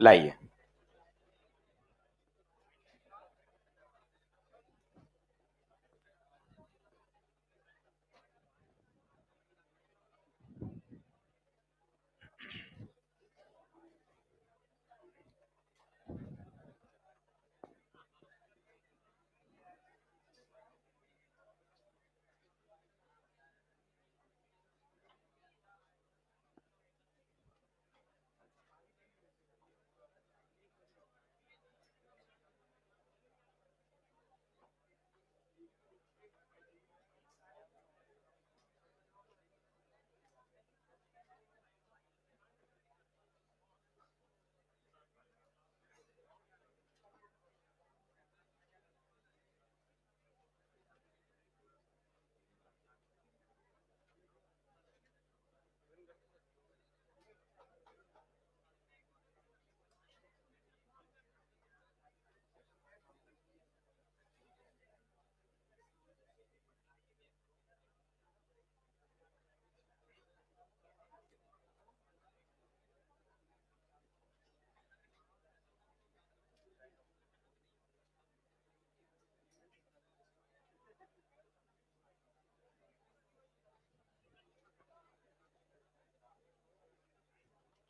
लाइए।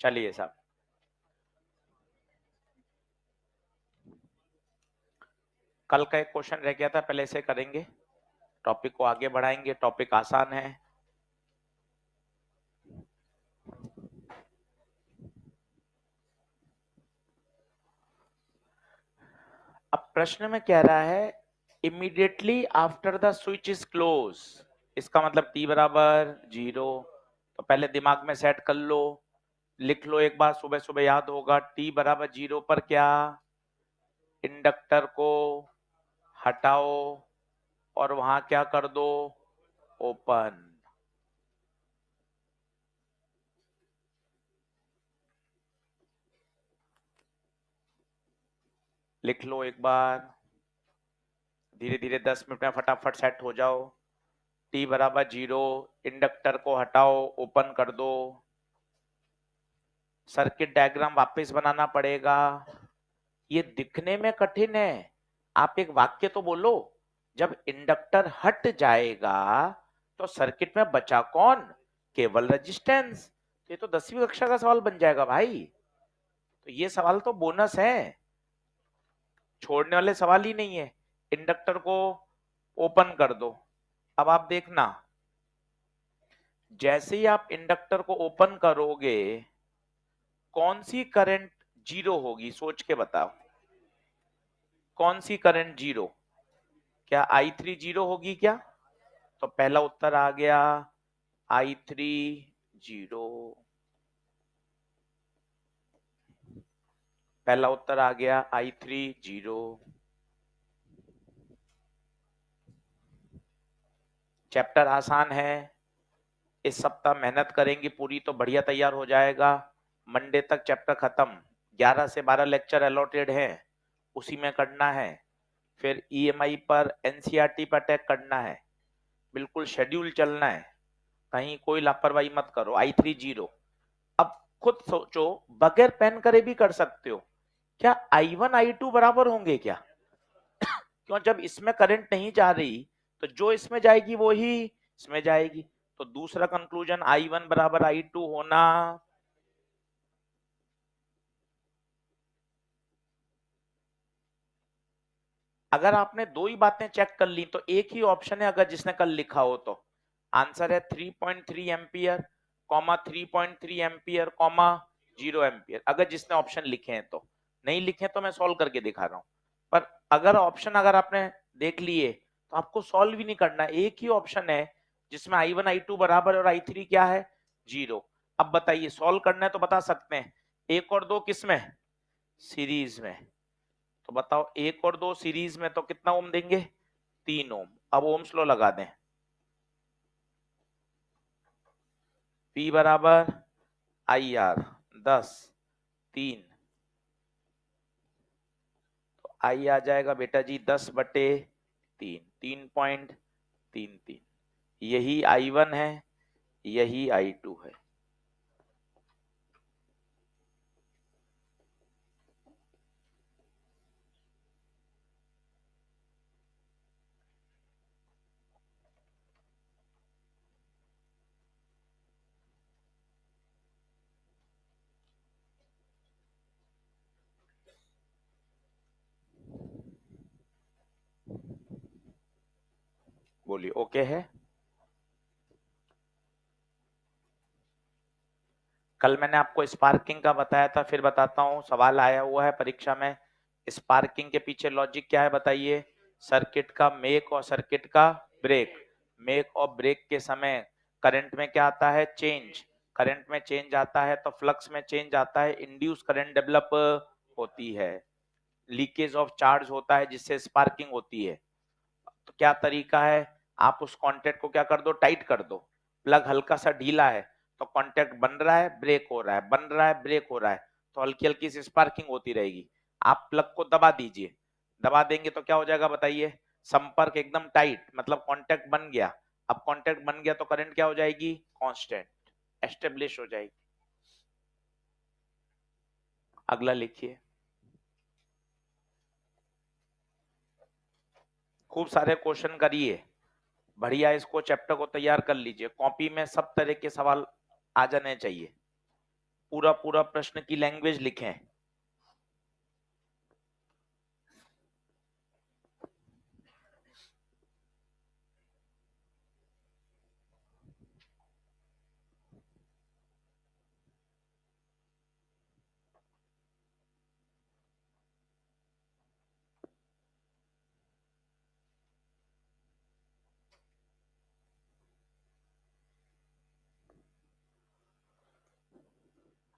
चलिए साहब, कल का एक क्वेश्चन रह गया था, पहले से करेंगे, टॉपिक को आगे बढ़ाएंगे। टॉपिक आसान है। अब प्रश्न में कह रहा है immediately after the switch is close, इसका मतलब टी बराबर 0। तो पहले दिमाग में सेट कर लो, लिख लो एक बार, सुबह सुबह याद होगा। टी बराबर 0 पर क्या, इंडक्टर को हटाओ और वहां क्या कर दो, ओपन। लिख लो एक बार, धीरे धीरे 10 मिनट में फटाफट सेट हो जाओ। टी बराबर 0, इंडक्टर को हटाओ, ओपन कर दो। सर्किट डायग्राम वापस बनाना पड़ेगा। ये दिखने में कठिन है, आप एक वाक्य तो बोलो। जब इंडक्टर हट जाएगा तो सर्किट में बचा कौन, केवल रेजिस्टेंस। ये तो 10वीं कक्षा का सवाल बन जाएगा भाई। तो ये सवाल तो बोनस है, छोड़ने वाले सवाल ही नहीं है। इंडक्टर को ओपन कर दो। अब आप देखना, जैसे ही आप इंडक्टर को ओपन करोगे, कौन सी करंट जीरो होगी, सोच के बताओ। कौन सी करंट जीरो, क्या I3 जीरो होगी क्या? तो पहला उत्तर आ गया I3 जीरो। पहला उत्तर आ गया I3 जीरो। चैप्टर आसान है, इस सप्ताह मेहनत करेंगे पूरी तो बढ़िया तैयार हो जाएगा। मंडे तक चैप्टर खत्म, 11 से 12 लेक्चर अलॉटेड है, उसी में करना है। फिर EMI पर NCERT पर अटैक करना है, बिल्कुल शेड्यूल चलना है, कहीं कोई लापरवाही मत करो। I3 zero. अब खुद सोचो, बगैर पेन करे भी कर सकते हो, क्या I1 I2 बराबर होंगे क्या? क्यों, जब इसमें करंट नहीं जा रही तो जो इसमें जाएगी वो ही इसमें जाएगी। तो दूसरा कंक्लूजन I1 बराबर I2 होना। अगर आपने दो ही बातें चेक कर ली तो एक ही ऑप्शन है, अगर जिसने कल लिखा हो तो आंसर है 3.3 ampere, comma 3.3 ampere, comma 0 ampere. अगर जिसने ऑप्शन लिखे हैं तो, नहीं लिखे तो मैं सॉल्व करके दिखा रहा हूं। पर अगर ऑप्शन अगर आपने देख लिए तो आपको सॉल्व भी नहीं करना, एक ही ऑप्शन है जिसमें I1 I2 बराबर और I3 क्या है, 0। अब बताइए, सॉल्व करना है तो बता सकते हैं। एक और दो किसमें, सीरीज में। तो बताओ, एक और दो सीरीज में तो कितना ओम देंगे, 3 ओम। अब ओम्स लॉ लगा दें। P बराबर IR 10, 3। तो I आ जाएगा बेटा जी 10/3, 3.33। यही I1 है, यही I2 है। बोलिए ओके है। कल मैंने आपको स्पार्किंग का बताया था, फिर बताता हूं, सवाल आया हुआ है परीक्षा में। स्पार्किंग के पीछे लॉजिक क्या है बताइए? सर्किट का मेक और सर्किट का ब्रेक। मेक और ब्रेक के समय करंट में क्या आता है? चेंज। करंट में चेंज आता है तो फ्लक्स में चेंज आता है, इंड्यूस करंट डेवलप होती है, लीकेज ऑफ चार्ज होता है जिससे स्पार्किंग होती है। तो क्या तरीका है? आप उस कांटेक्ट को क्या कर दो? टाइट कर दो। प्लग हल्का सा ढीला है तो कांटेक्ट बन रहा है, ब्रेक हो रहा है, बन रहा है, ब्रेक हो रहा है, तो हल्की हल्की सी स्पार्किंग होती रहेगी। आप प्लग को दबा दीजिए, दबा देंगे तो क्या हो जाएगा बताइए? संपर्क एकदम टाइट, मतलब कांटेक्ट बन गया। अब कांटेक्ट बन गया तो करंट क्या हो जाएगी? कांस्टेंट, एस्टेब्लिश हो जाएगी। अगला लिखिए। खूब सारे क्वेश्चन करिए, बढ़िया इसको चैप्टर को तैयार कर लीजिए। कॉपी में सब तरह के सवाल आ जाने चाहिए, पूरा पूरा प्रश्न की लैंग्वेज लिखें।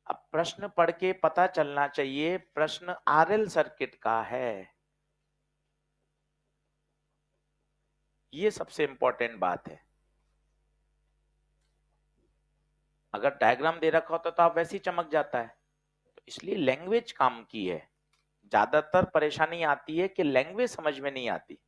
अब प्रश्न पढ़ के पता चलना चाहिए, प्रश्न आरएल सर्किट का है, ये सबसे इंपॉर्टेंट बात है। अगर डायग्राम दे रखा होता तो आप वैसे ही चमक जाता है। तो इसलिए लैंग्वेज काम की है। ज्यादातर परेशानी आती है कि लैंग्वेज समझ में नहीं आती।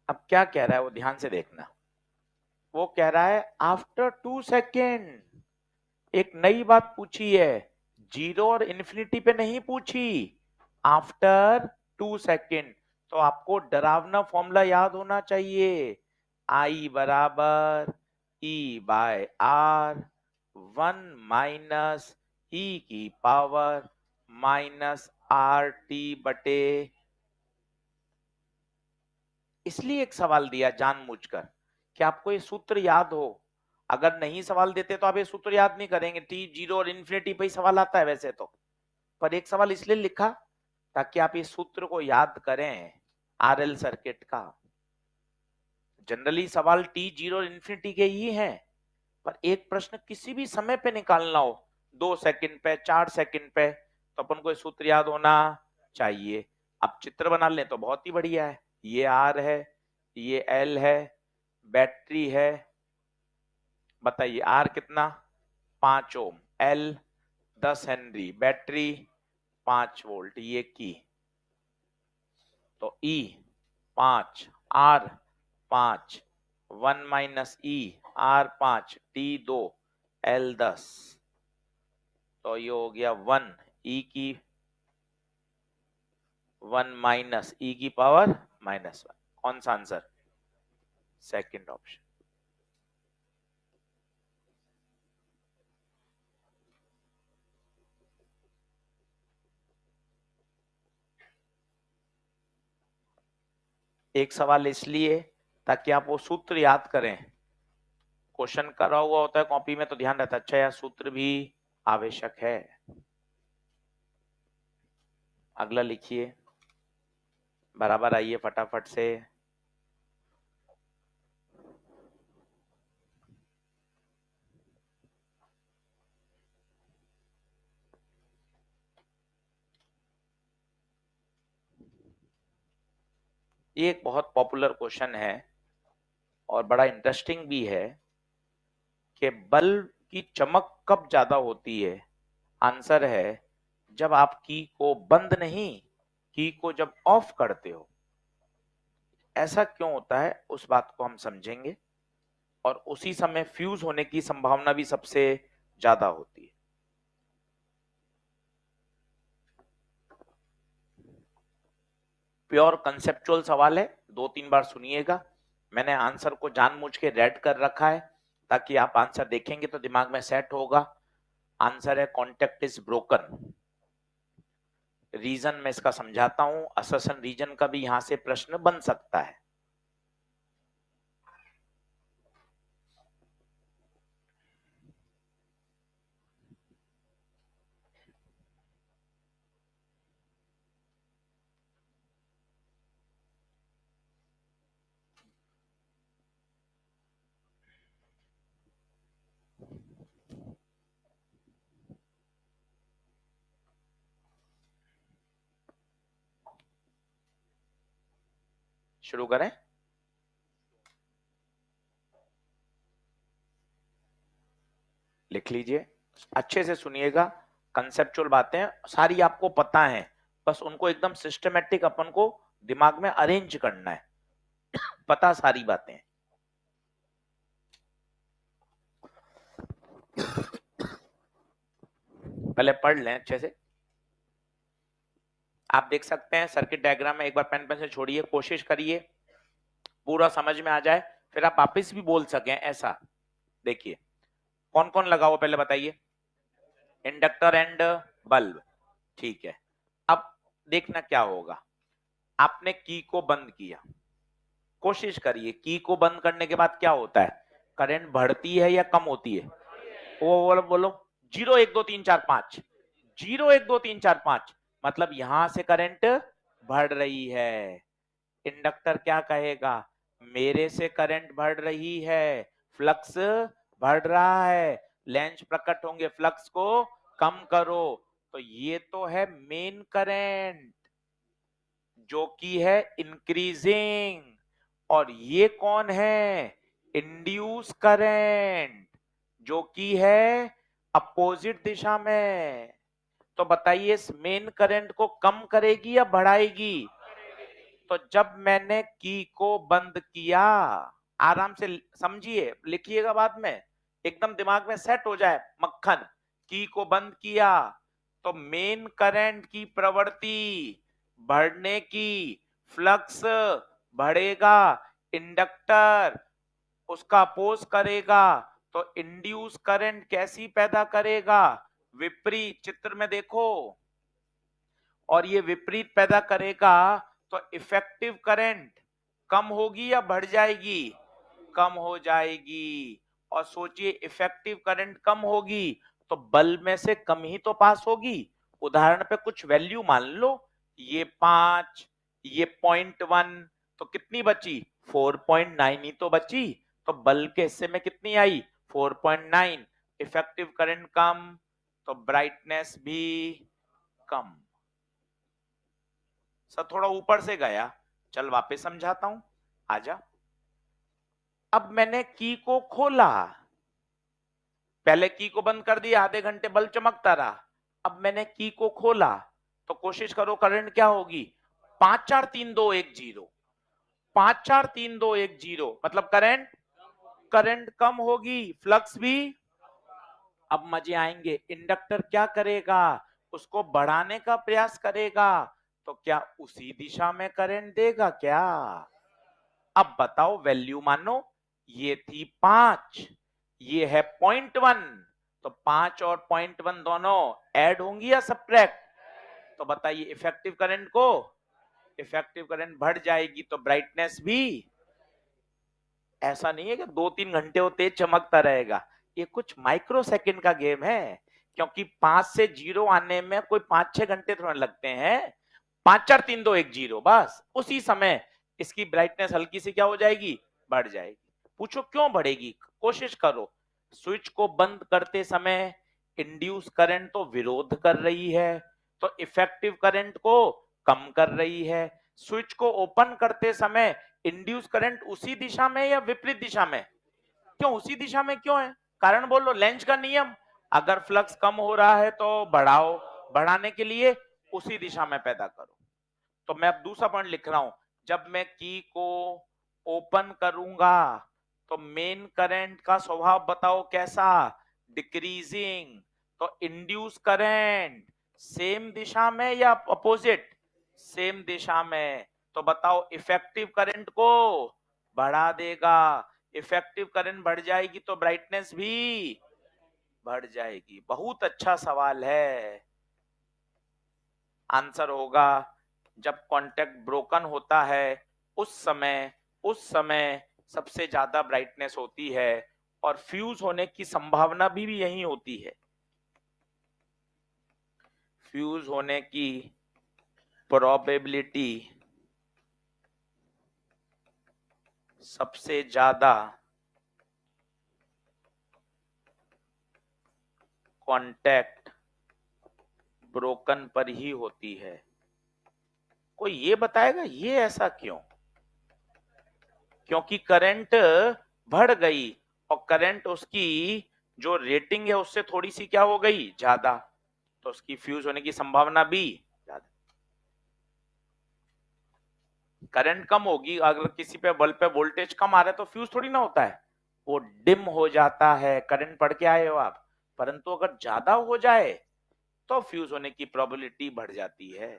अब क्या कह रहा है वो ध्यान से देखना। वो कह रहा है आफ्टर 2 सेकेंड, एक नई बात पूछी है, जीरो और इन्फिनिटी पे नहीं पूछी, आफ्टर 2 सेकेंड। तो आपको डरावना फॉर्मूला याद होना चाहिए, आई बराबर ई बाय आर, 1 - ई की पावर -RT बटे। इसलिए एक सवाल दिया जानबूझकर कि आपको ये सूत्र याद हो। अगर नहीं सवाल देते तो आप ये सूत्र याद नहीं करेंगे, टी जीरो और इन्फिनिटी पे ही सवाल आता है वैसे तो, पर एक सवाल इसलिए लिखा ताकि आप इस सूत्र को याद करें आरएल सर्किट का। जनरली सवाल टी जीरो और इन्फिनिटी के ही हैं, पर एक प्रश्न किसी भी समय पे निकालना हो, 2 सेकंड पे, 4 सेकंड पे, तो अपन को सूत्र याद होना चाहिए। अब चित्र बना लें तो बहुत ही बढ़िया है। ये आर है, ये एल है, बैटरी है, बताइए आर कितना? 5 ओम, एल 10 हेनरी, बैटरी 5 वोल्ट, ये की। तो ई 5, R 5, 1 - E R 5, T 2, L 10, तो ये हो गया 1 - E की पावर -1। कौन सा आंसर? Second option. एक सवाल इसलिए ताकि आप वो सूत्र याद करें। क्वेश्चन करा हुआ होता है कॉपी में तो ध्यान रहता है, अच्छा यार सूत्र भी आवश्यक है। अगला लिखिए, बराबर आइए फटाफट से। ये एक बहुत पॉपुलर क्वेश्चन है और बड़ा इंटरेस्टिंग भी है कि बल्ब की चमक कब ज्यादा होती है? आंसर है जब आप की को बंद नहीं, की को जब ऑफ करते हो। ऐसा क्यों होता है उस बात को हम समझेंगे, और उसी समय फ्यूज होने की संभावना भी सबसे ज्यादा होती है। प्योर कंसेप्चुअल सवाल है, 2-3 बार सुनिएगा। मैंने आंसर को जानबूझ के रेड कर रखा है ताकि आप आंसर देखेंगे तो दिमाग में सेट होगा। आंसर है कॉन्टेक्ट इज ब्रोकन। रीजन मैं इसका समझाता हूं, असर्शन रीजन का भी यहां से प्रश्न बन सकता है। शुरू करें। लिख लीजिए, अच्छे से सुनिएगा। कंसेप्चुअल बातें सारी आपको पता है, बस उनको एकदम सिस्टमेटिक अपन को दिमाग में अरेंज करना है। पता सारी बातें। पहले पढ़ लें अच्छे से। आप देख सकते हैं सर्किट डायग्राम में, एक बार पेन पेंसिल छोड़िए, कोशिश करिए पूरा समझ में आ जाए, फिर आप वापिस भी बोल सकें ऐसा। देखिए कौन कौन लगा हुआ पहले बताइए। इंडक्टर एंड बल्ब, ठीक है। अब देखना क्या होगा। आपने की को बंद किया, कोशिश करिए की को बंद करने के बाद क्या होता है, करंट बढ़ती है या कम होती है। वो बोलो बोलो 0 1 2 3 4 5, 0 1 2 3 4 5, मतलब यहां से करंट बढ़ रही है। इंडक्टर क्या कहेगा, मेरे से करंट बढ़ रही है, फ्लक्स बढ़ रहा है, लेंस प्रकट होंगे, फ्लक्स को कम करो। तो ये तो है मेन करंट जो कि है इंक्रीजिंग, और ये कौन है, इंड्यूस करंट जो कि है अपोजिट दिशा में। तो बताइए इस मेन करंट को कम करेगी या बढ़ाएगी। तो जब मैंने की को बंद किया, आराम से समझिए, लिखिएगा बाद में, एकदम दिमाग में सेट हो जाए मक्खन। की को बंद किया तो मेन करंट की प्रवृत्ति बढ़ने की, फ्लक्स बढ़ेगा, इंडक्टर उसका अपोज करेगा, तो इंड्यूस करंट कैसी पैदा करेगा, विपरीत। चित्र में देखो, और ये विपरीत पैदा करेगा तो इफेक्टिव करंट कम होगी या बढ़ जाएगी, कम हो जाएगी। और सोचिए इफेक्टिव करंट कम होगी तो बल्ब में से कम ही तो पास होगी। उदाहरण पे कुछ वैल्यू मान लो, ये 5, ये 0.1, तो कितनी बची, 4.9 ही तो बची। तो बल्ब के हिस्से में कितनी आई, 4.9। इफेक्टिव करंट कम तो ब्राइटनेस भी कम। सर थोड़ा ऊपर से गया, चल वापस समझाता हूं, आजा। अब मैंने की को खोला, पहले की को बंद कर दिया, आधे घंटे बल्ब चमकता रहा। अब मैंने की को खोला तो कोशिश करो करंट क्या होगी, 5 4 3 2 1 0, 5 4 3 2 1 0, मतलब करंट, करंट कम होगी, फ्लक्स भी। अब मजे आएंगे, इंडक्टर क्या करेगा, उसको बढ़ाने का प्रयास करेगा, तो क्या उसी दिशा में करंट देगा क्या। अब बताओ वैल्यू मानो, ये थी 5, ये है 0.1, तो 5 और 0.1 दोनों ऐड होंगी या सब्ट्रैक्ट। तो बताइए इफेक्टिव करंट को, इफेक्टिव करंट बढ़ जाएगी तो ब्राइटनेस भी। ऐसा नहीं है कि 2-3 घंटे वो तेज चमकता रहेगा, ये कुछ माइक्रो सेकंड का गेम है, क्योंकि 5 से 0 आने में कोई 5-6 घंटे थोड़ा लगते हैं। 5 4 3 2 1 0, बस उसी समय इसकी ब्राइटनेस हल्की सी क्या हो जाएगी, बढ़ जाएगी। पूछो क्यों बढ़ेगी, कोशिश करो। स्विच को बंद करते समय इंड्यूस करंट तो विरोध कर रही है, तो इफेक्टिव करंट को कम कर रही है। स्विच को ओपन करते समय इंड्यूस करंट उसी दिशा में या विपरीत दिशा में, क्यों उसी दिशा में क्यों है, कारण बोलो। लेंज का नियम, अगर फ्लक्स कम हो रहा है तो बढ़ाओ, बढ़ाने के लिए उसी दिशा में पैदा करो। तो मैं अब दूसरा पॉइंट लिख रहा हूं, जब मैं की को ओपन करूंगा तो मेन करंट का स्वभाव बताओ कैसा, डिक्रीजिंग। तो इंड्यूस करंट सेम दिशा में या अपोजिट, सेम दिशा में, तो बताओ इफेक्टिव करंट को बढ़ा देगा। इफेक्टिव करंट बढ़ जाएगी तो ब्राइटनेस भी बढ़ जाएगी। बहुत अच्छा सवाल है। आंसर होगा जब कांटेक्ट ब्रोकन होता है उस समय सबसे ज्यादा ब्राइटनेस होती है और फ्यूज होने की संभावना भी यही होती है। फ्यूज होने की प्रोबेबिलिटी सबसे ज्यादा कांटेक्ट ब्रोकन पर ही होती है। कोई ये बताएगा ये ऐसा क्यों? क्योंकि करंट बढ़ गई और करंट उसकी जो रेटिंग है उससे थोड़ी सी क्या हो गई ज्यादा, तो उसकी फ्यूज होने की संभावना भी ज्यादा। करंट कम होगी, अगर किसी पे बल्ब पे वोल्टेज कम आ रहा है तो फ्यूज थोड़ी ना होता है, वो डिम हो जाता है। करंट पढ़ के आए हो आप। परंतु अगर ज्यादा हो जाए तो फ्यूज होने की प्रोबेबिलिटी बढ़ जाती है।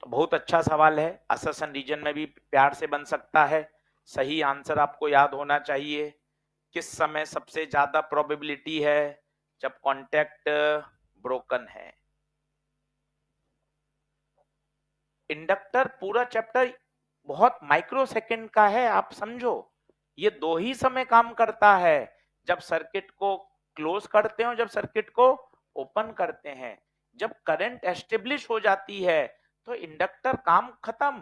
तो बहुत अच्छा सवाल है, असर्शन रीजन में भी प्यार से बन सकता है। सही आंसर आपको याद होना चाहिए। किस समय सबसे ज्यादा प्रोबेबिलिटी है? जब कांटेक्ट ब्रोकन है। इंडक्टर पूरा चैप्टर बहुत माइक्रो सेकंड का है, आप समझो। ये दो ही समय काम करता है, जब सर्किट को क्लोज करते हैं और जब सर्किट को ओपन करते हैं। जब करंट एस्टेब्लिश हो जाती है तो इंडक्टर काम खत्म,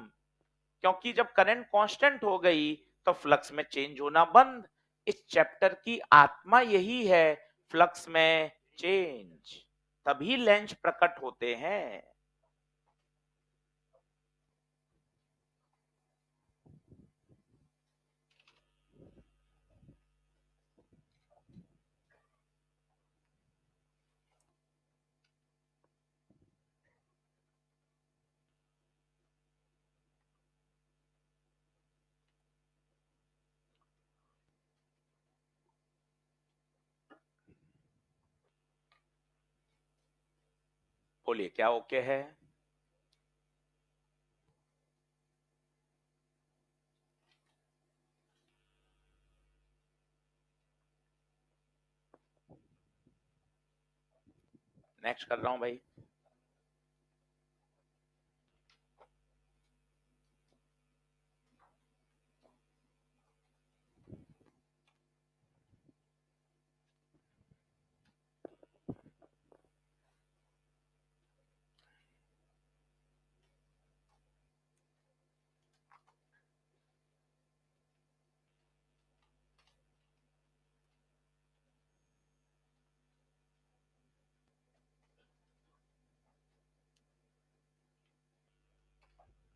क्योंकि जब करंट कांस्टेंट हो गई तो फ्लक्स में चेंज होना बंद। इस चैप्टर की आत्मा यही है, फ्लक्स में चेंज, तभी लेंस प्रकट होते हैं। बोलिए क्या ओके है? नेक्स्ट कर रहा हूं भाई।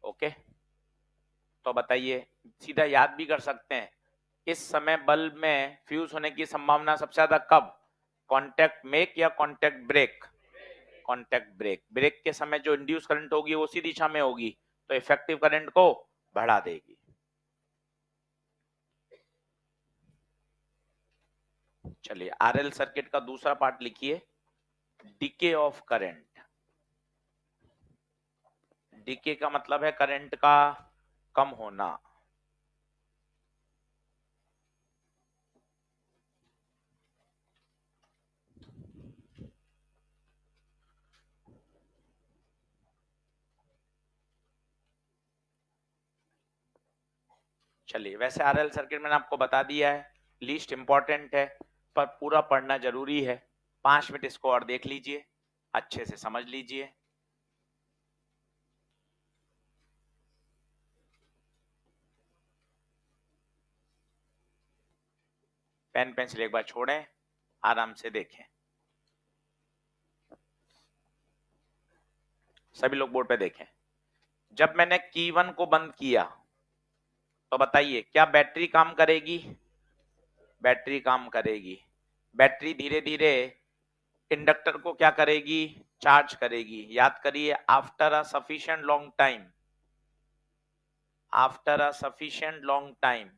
ओके, तो बताइए, सीधा याद भी कर सकते हैं। इस समय बल्ब में फ्यूज होने की संभावना सबसे ज्यादा कब? कांटेक्ट मेक या contact break? Contact break. Break के समय जो इंड्यूस करंट होगी वो उसी दिशा में होगी, तो इफेक्टिव करंट को बढ़ा देगी। चलिए आरएल सर्किट का दूसरा पार्ट लिखिए, डीके ऑफ करंट। डीके का मतलब है करंट का कम होना। चलिए, वैसे आरएल सर्किट मैंने आपको बता दिया है, लीस्ट इंपॉर्टेंट है, पर पूरा पढ़ना जरूरी है। 5 मिनट इसको और देख लीजिए, अच्छे से समझ लीजिए। पेन पेंसिल एक बार छोड़ें, आराम से देखें। सभी लोग बोर्ड पे देखें। जब मैंने की 1 को बंद किया तो बताइए क्या बैटरी काम करेगी? बैटरी काम करेगी। बैटरी धीरे धीरे इंडक्टर को क्या करेगी? चार्ज करेगी। याद करिए, after a sufficient long time, after a sufficient long time,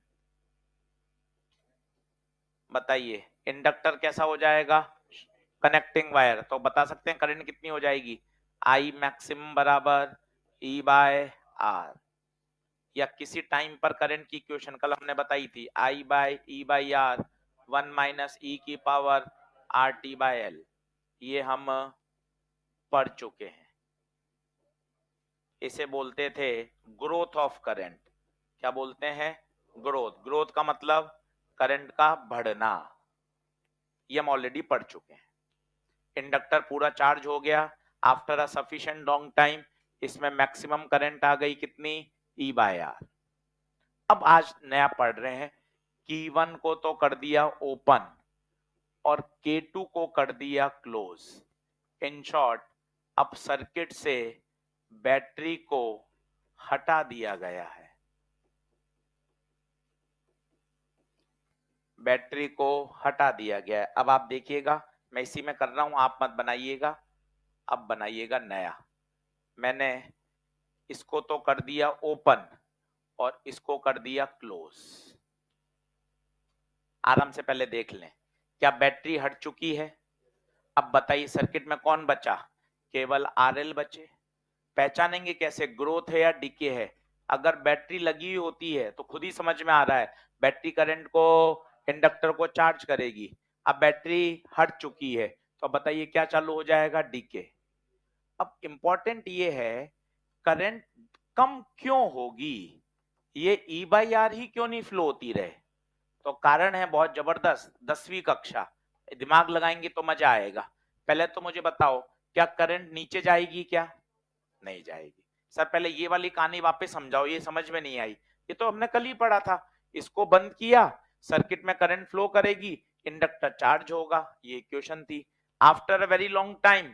बताइए इंडक्टर कैसा हो जाएगा? Connecting wire. तो बता सकते हैं करंट कितनी हो जाएगी? आई मैक्सिमम बराबर ई बाय आर, या किसी टाइम पर करंट की इक्वेशन कल हमने बताई थी, I by E by R 1 minus E की power R T by L, ये हम पढ़ चुके हैं। इसे बोलते थे ग्रोथ ऑफ करंट। क्या बोलते हैं? ग्रोथ। ग्रोथ का मतलब करंट का बढ़ना, ये हम ऑलरेडी पढ़ चुके हैं। इंडक्टर पूरा चार्ज हो गया after a sufficient long time, इसमें मैक्सिमम करंट आ गई कितनी? E by R. अब आज नया पढ़ रहे हैं, Q1 को तो कर दिया ओपन और K2 को कर दिया क्लोज। इन शॉर्ट, अब सर्किट से बैटरी को हटा दिया गया है, बैटरी को हटा दिया गया है। अब आप देखिएगा, मैं इसी में कर रहा हूं, आप मत बनाइएगा, अब बनाइएगा नया। मैंने इसको तो कर दिया ओपन और इसको कर दिया क्लोज। आराम से पहले देख लें, क्या बैटरी हट चुकी है? अब बताइए सर्किट में कौन बचा? केवल आरएल बचे। पहचानेंगे कैसे ग्रोथ है या डिके है? अगर बैटरी लगी हुई होती है तो खुद ही समझ में आ रहा है, बैटरी करंट को, इंडक्टर को चार्ज करेगी। अब बैटरी हट चुकी है तो बताइए क्या चालू हो जाएगा? डीके। अब इंपॉर्टेंट ये है, करंट कम क्यों होगी? ये ई बाई आर ही क्यों नहीं फ्लो होती रहे? तो कारण है बहुत जबरदस्त, 10वीं कक्षा, दिमाग लगाएंगे तो मजा आएगा। पहले तो मुझे बताओ, क्या करंट नीचे जाएगी क्या? नहीं जाएगी। सर पहले ये वाली कहानी वापस समझाओ, ये समझ में नहीं आई। ये तो हमने कल ही पढ़ा था, इसको बंद किया, सर्किट में करंट फ्लो करेगी, इंडक्टर चार्ज होगा, ये इक्वेशन थी। After a very long time,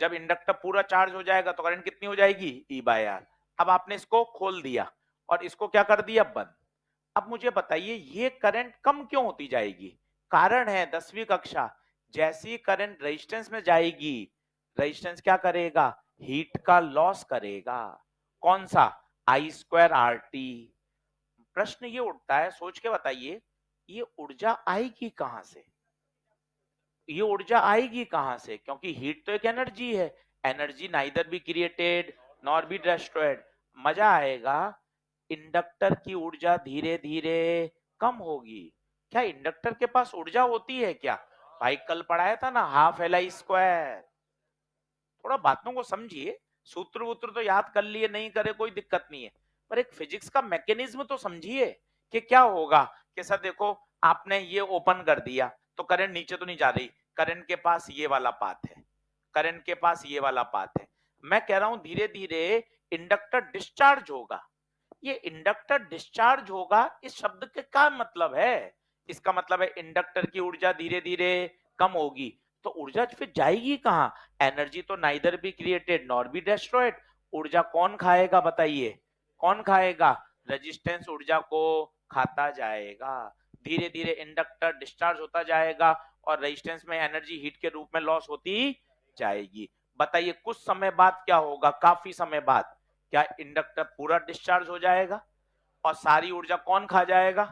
जब इंडक्टर पूरा चार्ज हो जाएगा तो करंट कितनी हो जाएगी? E by R. अब आपने इसको खोल दिया और इसको क्या कर दिया? बंद। अब मुझे बताइए ये करंट कम क्यों होती जाएगी? कारण है 10वीं कक्षा, जैसी करंट रेजिस्टेंस में जाएगी, रेजिस्टेंस क्या करेगा? हीट का लॉस करेगा। कौन सा? आई स्क्वायर आर टी। प्रश्न ये उठता है, सोच के बताइए, ये ऊर्जा आएगी कहां से? ये ऊर्जा आएगी कहां से? क्योंकि हीट तो एक एनर्जी है, energy neither be created nor be destroyed. मजा आएगा, इंडक्टर की ऊर्जा धीरे धीरे कम होगी। क्या इंडक्टर के पास ऊर्जा होती है क्या? भाई कल पढ़ाया था ना, हाफ एल आई स्क्वायर। थोड़ा बातों को समझिए, सूत्र वूत्र तो याद कर लिए, नहीं करे कोई दिक्कत नहीं है, पर एक फिजिक्स का मैकेनिज्म तो समझिए कि क्या होगा। कि सर देखो, आपने ये ओपन कर दिया तो करंट नीचे तो नहीं जा रही, करंट के पास ये वाला पाथ है, करंट के पास ये वाला पाथ है। मैं कह रहा हूं धीरे धीरे इंडक्टर डिस्चार्ज होगा। ये इंडक्टर डिस्चार्ज होगा, इस शब्द के क्या मतलब है? इसका मतलब है इंडक्टर की ऊर्जा धीरे धीरे कम होगी। तो ऊर्जा फिर जाएगी कहां? एनर्जी तो neither be created nor be destroyed. ऊर्जा कौन खाएगा बताइए? कौन खाएगा? रेजिस्टेंस ऊर्जा को खाता जाएगा। धीरे धीरे इंडक्टर डिस्चार्ज होता जाएगा और रेजिस्टेंस में एनर्जी हीट के रूप में लॉस होती जाएगी। बताइए कुछ समय बाद क्या होगा? काफी समय बाद क्या इंडक्टर पूरा डिस्चार्ज हो जाएगा और सारी ऊर्जा कौन खा जाएगा?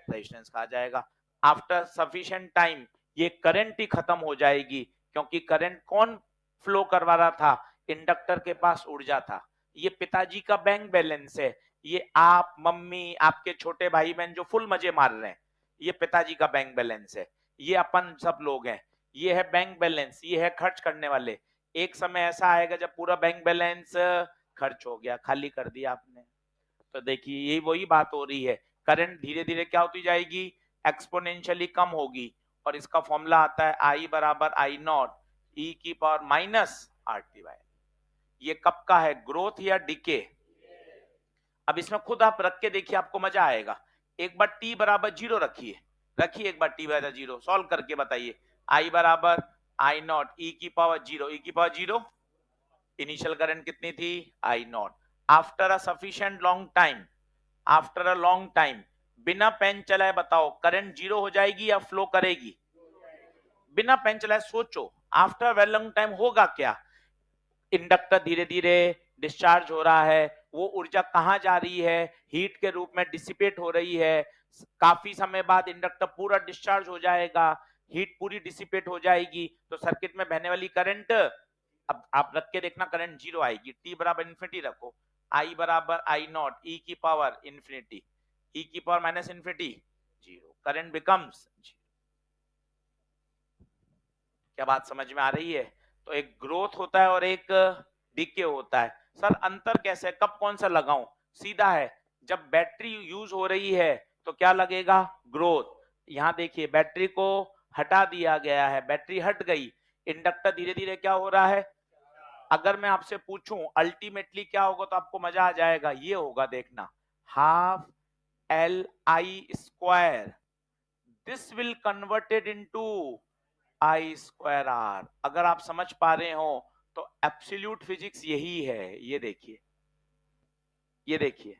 रेजिस्टेंस खा जाएगा। आफ्टर सफिशिएंट टाइम ये करंट ही खत्म हो जाएगी, क्योंकि करंट कौन फ्लो करवा रहा था? इंडक्टर के पास ऊर्जा था। ये पिताजी का बैंक बैलेंस है, ये आप मम्मी आपके छोटे भाई बहन जो फुल मजे मार रहे हैं, ये पिताजी का बैंक बैलेंस है। ये अपन सब लोग हैं, ये है बैंक बैलेंस, ये है खर्च करने वाले। एक समय ऐसा आएगा जब पूरा बैंक बैलेंस खर्च हो गया, खाली कर दिया आपने। तो देखिए ये वही बात हो रही है, करंट धीरे धीरे क्या होती जाएगी? एक्सपोनेंशियली कम होगी। और इसका फॉर्मूला आता है आई बराबर आई नॉट ई की power minus R T by. ये कब का है? ग्रोथ या डिके? अब इसमें खुद आप रख के देखिए, आपको मजा आएगा। एक बार टी बराबर जीरो रखिए, रखिए एक बार टी बराबर जीरो, सॉल्व करके बताइए। आई बराबर आई नॉट ई की पावर जीरो, ई की पावर जीरो, इनिशियल करंट कितनी थी? I not. After a sufficient long time, after a long time, बिना पेन चलाए बताओ करंट जीरो हो जाएगी या फ्लो करेगी? बिना पेन चलाए सोचो, आफ्टर वेरी लॉन्ग टाइम होगा क्या? इंडक्टर धीरे धीरे डिस्चार्ज हो रहा है, वो ऊर्जा कहां जा रही है? हीट के रूप में डिसिपेट हो रही है। काफी समय बाद इंडक्टर पूरा डिस्चार्ज हो जाएगा, हीट पूरी डिसिपेट हो जाएगी, तो सर्किट में बहने वाली करंट अब आप रख के देखना करंट जीरो आएगी, टी बराबर इन्फिनिटी रखो, आई बराबर आई नॉट ई की पावर इन्फिनिटी, ई की power minus infinity zero, current becomes zero. क्या बात समझ में आ रही है? तो एक ग्रोथ होता है और एक डिके होता है। सर अंतर कैसे, कब कौन सा लगाऊं? सीधा है, जब बैटरी यूज हो रही है तो क्या लगेगा? ग्रोथ। यहां देखिए बैटरी को हटा दिया गया है, बैटरी हट गई, इंडक्टर धीरे धीरे क्या हो रहा है? अगर मैं आपसे पूछूं अल्टीमेटली क्या होगा तो आपको मजा आ जाएगा, ये होगा देखना, half L I square, this will converted into I square R. अगर आप समझ पा रहे हो तो एब्सोल्यूट फिजिक्स यही है। ये देखिए, ये देखिए,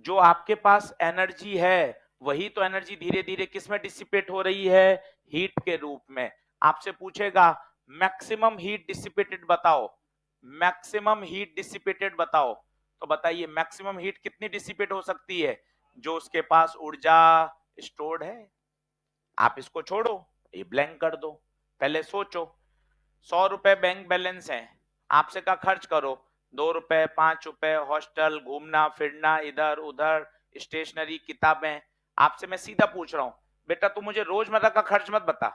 जो आपके पास एनर्जी है वही तो एनर्जी धीरे धीरे किस में डिसिपेट हो रही है? हीट के रूप में। आपसे पूछेगा मैक्सिमम हीट डिसिपेटेड बताओ, मैक्सिमम हीट डिसिपेटेड बताओ, तो बताइए मैक्सिमम हीट कितनी डिसिपेट हो सकती है? जो उसके पास ऊर्जा स्टोर्ड है। आप इसको छोड़ो, ये ब्लैंक कर दो, पहले सोचो, 100 रुपए बैंक बैलेंस है, आपसे का खर्च करो, 2 रुपए 5 रुपए हॉस्टल घूमना फिरना इधर उधर स्टेशनरी किताबें। आपसे मैं सीधा पूछ रहा हूं, बेटा तू मुझे रोजमर्रा का खर्च मत बता,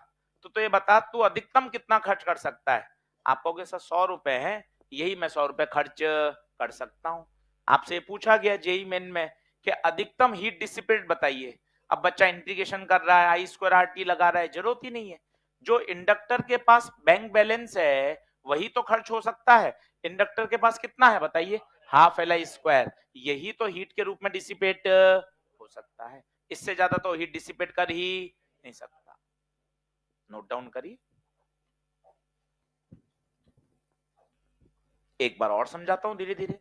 तो ये बता तू अधिकतम कितना खर्च कर सकता है? आप कहोगे सर 100 रुपए है, यही मैं 100 रुपए खर्च कर सकता हूं। आपसे पूछा गया जेई मेन में कि अधिकतम हीट डिसिपेट बताइए। अब बच्चा इंटीग्रेशन कर रहा है, आई स्क्वायर आर टी लगा रहा है, जरूरत ही नहीं है। जो इंडक्टर के पास बैंक बैलेंस है वही तो खर्च हो सकता है। इंडक्टर के पास कितना है बताइए? हाफ एल आई स्क्वायर, यही तो हीट के रूप में डिसिपेट हो सकता है, इससे ज्यादा तो हीट डिसिपेट कर ही नहीं सकता। नोट डाउन करिए, एक बार और समझाता हूं धीरे धीरे।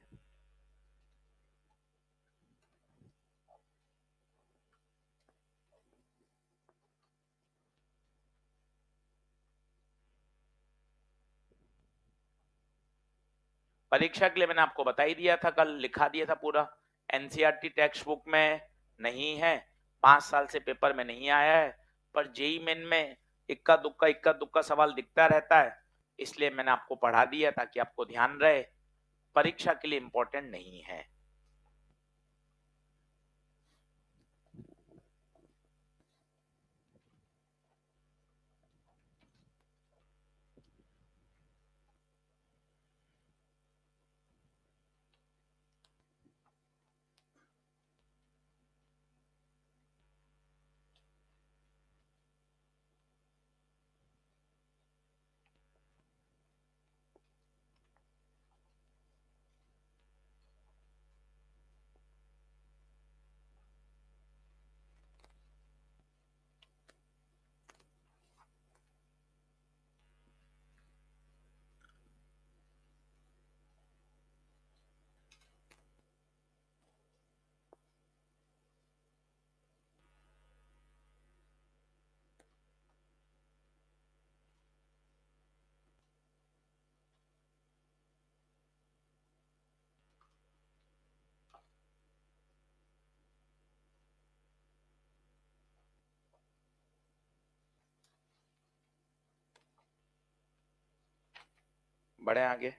परीक्षा के लिए मैंने आपको बता ही दिया था, कल लिखा दिया था पूरा, एनसीईआरटी टेक्स्ट बुक में नहीं है, 5 साल से पेपर में नहीं आया है, पर जेई मेन में इक्का दुक्का सवाल दिखता रहता है, इसलिए मैंने आपको पढ़ा दिया ताकि आपको ध्यान रहे, परीक्षा के लिए इंपॉर्टेंट नहीं है। बढ़े आगे।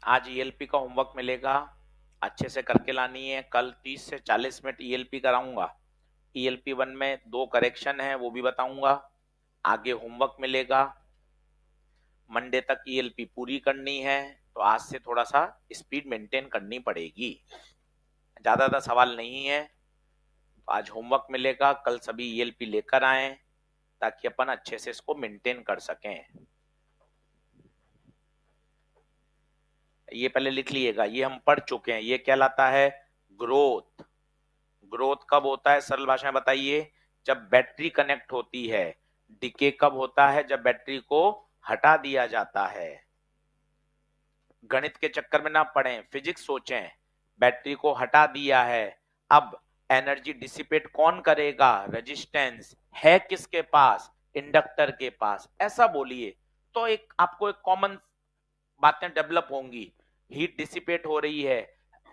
आज ईएलपी का होमवर्क मिलेगा, अच्छे से करके लानी है, कल 30 से 40 मिनट ईएलपी कराऊंगा, ईएलपी 1 में 2 करेक्शन है वो भी बताऊंगा, आगे होमवर्क मिलेगा, मंडे तक ईएलपी पूरी करनी है, तो आज से थोड़ा सा स्पीड मेंटेन करनी पड़ेगी, ज्यादा सवाल नहीं है, तो आज होमवर्क मिलेगा, कल सभी ईएलपी लेकर आए ताकि अपन अच्छे से इसको मेंटेन कर सकें। ये पहले लिख लीजिएगा, ये हम पढ़ चुके हैं, ये कहलाता है ग्रोथ। ग्रोथ कब होता है सरल भाषा में बताइए? जब बैटरी कनेक्ट होती है। डिके कब होता है? जब बैटरी को हटा दिया जाता है। गणित के चक्कर में ना पड़े, फिजिक्स सोचें, बैटरी को हटा दिया है, अब एनर्जी डिसिपेट कौन करेगा? रेजिस्टेंस है किसके पास? इंडक्टर के पास। ऐसा बोलिए तो एक आपको एक कॉमन बातें डेवलप होंगी। हीट डिसिपेट हो रही है,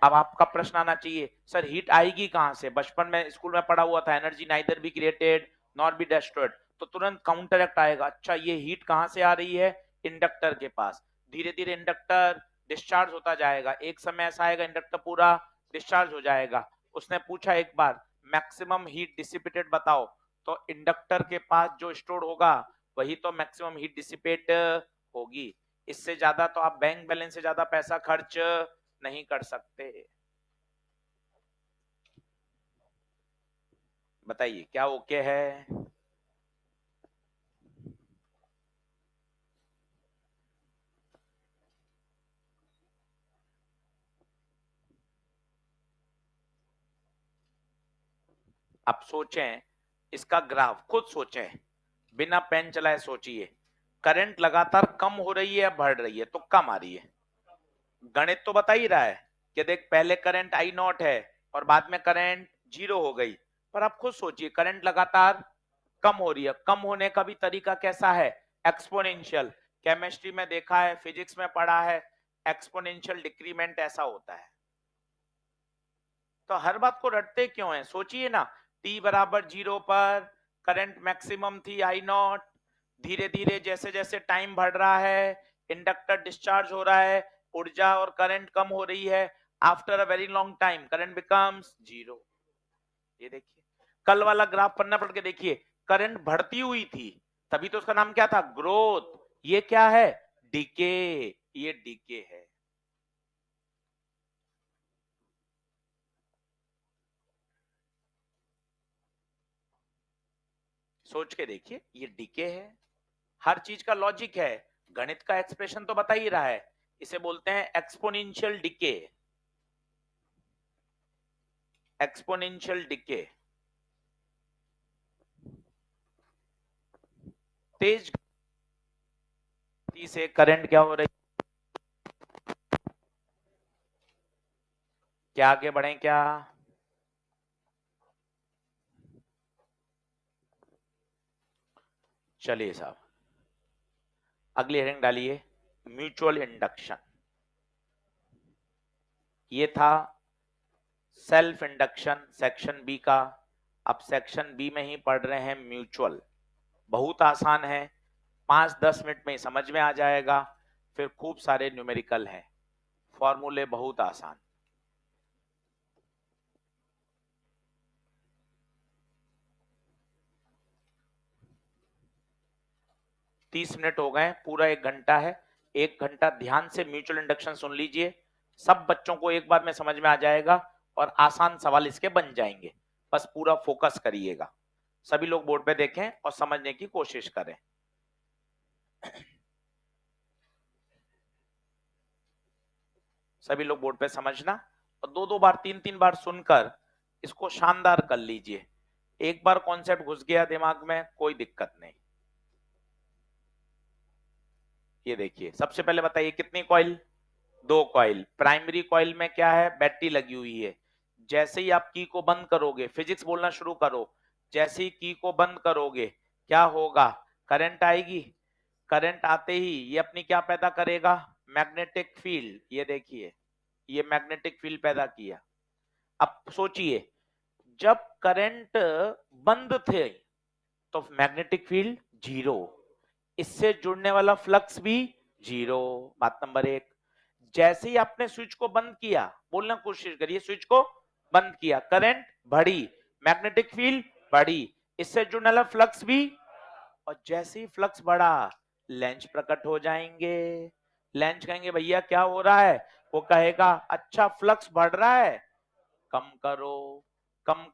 अब आपका प्रश्न आना चाहिए सर हीट आएगी कहां से? बचपन में स्कूल में पढ़ा हुआ था energy neither be created nor be destroyed, तो तुरंत काउंटर एक्ट आएगा। अच्छा ये हीट कहां से आ रही है? इंडक्टर के पास। धीरे धीरे इंडक्टर डिस्चार्ज होता जाएगा, एक समय ऐसा आएगा इंडक्टर पूरा डिस्चार्ज हो जाएगा। उसने पूछा एक बार मैक्सिमम हीट डिसिपेटेड बताओ, तो इंडक्टर के पास जो स्टोर होगा वही तो मैक्सिमम हीट डिसिपेट होगी। इससे ज्यादा तो आप बैंक बैलेंस से ज्यादा पैसा खर्च नहीं कर सकते। बताइए क्या ओके है? आप सोचें, इसका ग्राफ खुद सोचें, बिना पेन चलाए सोचिए। करंट लगातार कम हो रही है या बढ़ रही है? तो कम आ रही है। गणित तो बता ही रहा है कि देख पहले करंट आई नॉट है और बाद में करंट जीरो हो गई, पर आप खुद सोचिए करंट लगातार कम हो रही है। कम होने का भी तरीका कैसा है? एक्सपोनेंशियल। केमिस्ट्री में देखा है, फिजिक्स में पढ़ा है, एक्सपोनेंशियल डिक्रीमेंट ऐसा होता है। तो हर बात को रटते क्यों है? सोचिए ना, t बराबर जीरो पर करंट मैक्सिमम थी आई नॉट, धीरे धीरे जैसे जैसे टाइम बढ़ रहा है इंडक्टर डिस्चार्ज हो रहा है, ऊर्जा और करंट कम हो रही है, after a very long time current becomes zero. ये देखिए कल वाला ग्राफ पन्ना पढ़ के देखिए, करंट बढ़ती हुई थी, तभी तो उसका नाम क्या था? ग्रोथ। ये क्या है? डीके। ये डीके है। सोच के देखिए ये डीके है। हर चीज का लॉजिक है, गणित का एक्सप्रेशन तो बता ही रहा है। इसे बोलते हैं एक्सपोनेंशियल डिके। Exponential decay. तेज गति से करंट क्या हो रही? क्या आगे बढ़े क्या? चलिए साहब, अगली हेडिंग डालिए, म्यूचुअल इंडक्शन। ये था सेल्फ इंडक्शन सेक्शन बी का। अब सेक्शन बी में ही पढ़ रहे हैं म्यूचुअल। बहुत आसान है, 5-10 मिनट में ही समझ में आ जाएगा। फिर खूब सारे न्यूमेरिकल हैं, फॉर्मूले बहुत आसान। 30 मिनट हो गए, पूरा 1 घंटा है। 1 घंटा ध्यान से म्यूचुअल इंडक्शन सुन लीजिए, सब बच्चों को एक बार में समझ में आ जाएगा और आसान सवाल इसके बन जाएंगे। बस पूरा फोकस करिएगा। सभी लोग बोर्ड पे देखें और समझने की कोशिश करें। सभी लोग बोर्ड पे समझना और 2-2 बार 3-3 बार सुनकर इसको शानदार कर लीजिए। एक बार कॉन्सेप्ट घुस गया दिमाग में कोई दिक्कत नहीं। ये देखिए सबसे पहले बताइए कितनी कॉइल? 2 कॉइल। प्राइमरी कॉइल में क्या है? बैटरी लगी हुई है। जैसे ही आप की को बंद करोगे, फिजिक्स बोलना शुरू करो, जैसे ही की को बंद करोगे क्या होगा? करंट आएगी। करंट आते ही ये अपनी क्या पैदा करेगा? Magnetic field. ये देखिए ये मैग्नेटिक फील्ड पैदा किया। अब सोचिए जब करंट बंद थे तो मैग्नेटिक फील्ड जीरो, इससे जुड़ने वाला फ्लक्स भी जीरो। बात नंबर 1। जैसे ही आपने स्विच को बंद किया, बोलना कोशिश करिए, स्विच को बंद किया, करंट बढ़ी, मैग्नेटिक फील्ड बढ़ी, इससे जुड़ने वाला फ्लक्स भी, और जैसे ही फ्लक्स बढ़ा लेंज प्रकट हो जाएंगे। लेंज कहेंगे भैया क्या हो रहा है? वो कहेगा अच्छा फ्लक्स बढ़ रहा है, कम करो। कम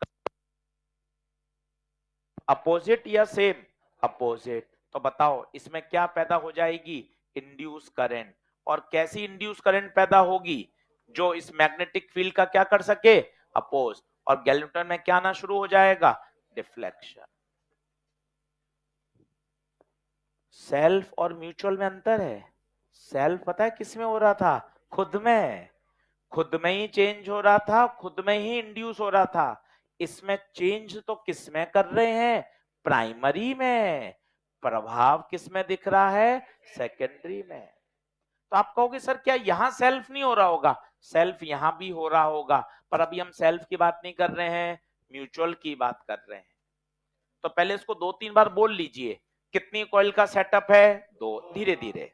अपोजिट या सेम? अपोजिट। तो बताओ इसमें क्या पैदा हो जाएगी? Induce current. और कैसी इंड्यूस करंट पैदा होगी? जो इस मैग्नेटिक फील्ड का क्या कर सके? अपोज। और गैल्वेटन में क्या आना शुरू हो जाएगा? डिफ्लेक्शन। सेल्फ और म्यूचुअल में अंतर है। सेल्फ पता है किस में हो रहा था? खुद में। खुद में ही चेंज हो रहा था, खुद में ही इंड्यूस हो रहा था। इसमें चेंज तो किस में कर रहे हैं? प्राइमरी में। प्रभाव किस में दिख रहा है? सेकेंडरी में। तो आप कहोगे सर क्या यहां सेल्फ नहीं हो रहा होगा? सेल्फ यहां भी हो रहा होगा, पर अभी हम सेल्फ की बात नहीं कर रहे हैं, म्यूचुअल की बात कर रहे हैं। तो पहले इसको 2-3 बार बोल लीजिए। कितनी कॉइल का सेटअप है? 2। धीरे धीरे।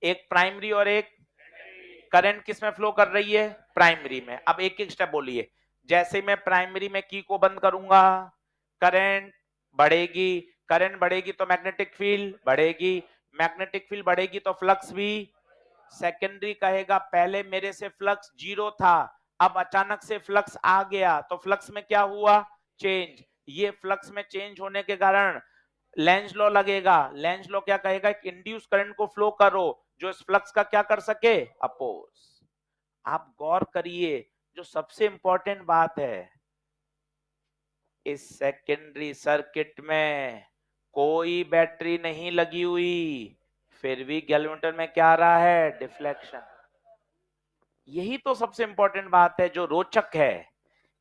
एक प्राइमरी और एक करंट किस में फ्लो कर रही है? प्राइमरी में। अब एक एक स्टेप बोलिए। जैसे मैं प्राइमरी में की को बंद करूंगा, करंट बढ़ेगी। करंट बढ़ेगी तो मैग्नेटिक फील्ड बढ़ेगी। मैग्नेटिक फील्ड बढ़ेगी तो फ्लक्स भी। सेकेंडरी कहेगा पहले मेरे से फ्लक्स 0 था, अब अचानक से फ्लक्स आ गया, तो फ्लक्स में क्या हुआ? चेंज। ये फ्लक्स में चेंज होने के कारण लेंज लॉ लगेगा। लेंज लॉ क्या कहेगा? एक इंड्यूस करंट को फ्लो करो जो इस फ्लक्स का क्या कर सके? अपोज। आप गौर करिए, जो सबसे इंपॉर्टेंट बात है, इस सेकेंडरी सर्किट में कोई बैटरी नहीं लगी हुई, फिर भी गैल्वेमीटर में क्या आ रहा है? डिफ्लेक्शन। यही तो सबसे इंपॉर्टेंट बात है जो रोचक है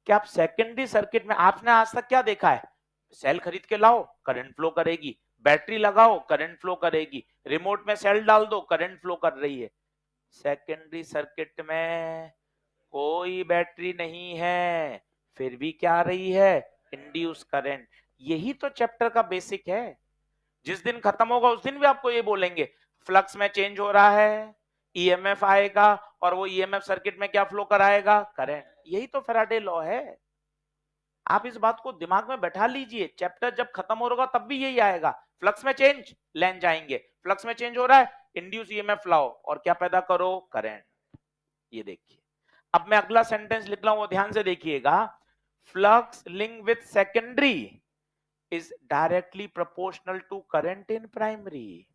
कि आप सेकेंडरी सर्किट में आपने आज तक क्या देखा है? सेल खरीद के लाओ, करंट फ्लो करेगी। बैटरी लगाओ, करंट फ्लो करेगी। रिमोट में सेल डाल दो, करंट फ्लो कर रही है। सेकेंडरी सर्किट में कोई बैटरी नहीं है, फिर भी क्या आ रही है? Induce current. यही तो चैप्टर का बेसिक है। जिस दिन खत्म होगा उस दिन भी आपको ये बोलेंगे फ्लक्स में चेंज हो रहा है, ईएमएफ आएगा और वो ईएमएफ सर्किट में क्या फ्लो कराएगा? करंट। यही तो फैराडे लॉ है। आप इस बात को दिमाग में बैठा लीजिए, चैप्टर जब खत्म होगा तब भी यही आएगा। फ्लक्स में चेंज, लेन जाएंगे। फ्लक्स में चेंज हो रहा है, इंड्यूस ईएमएफ लाओ और क्या पैदा करो? करंट। ये देखिए। अब मैं अगला सेंटेंस लिख रहा हूं, वो ध्यान से देखिएगा। Flux link with secondary is directly proportional to current in primary.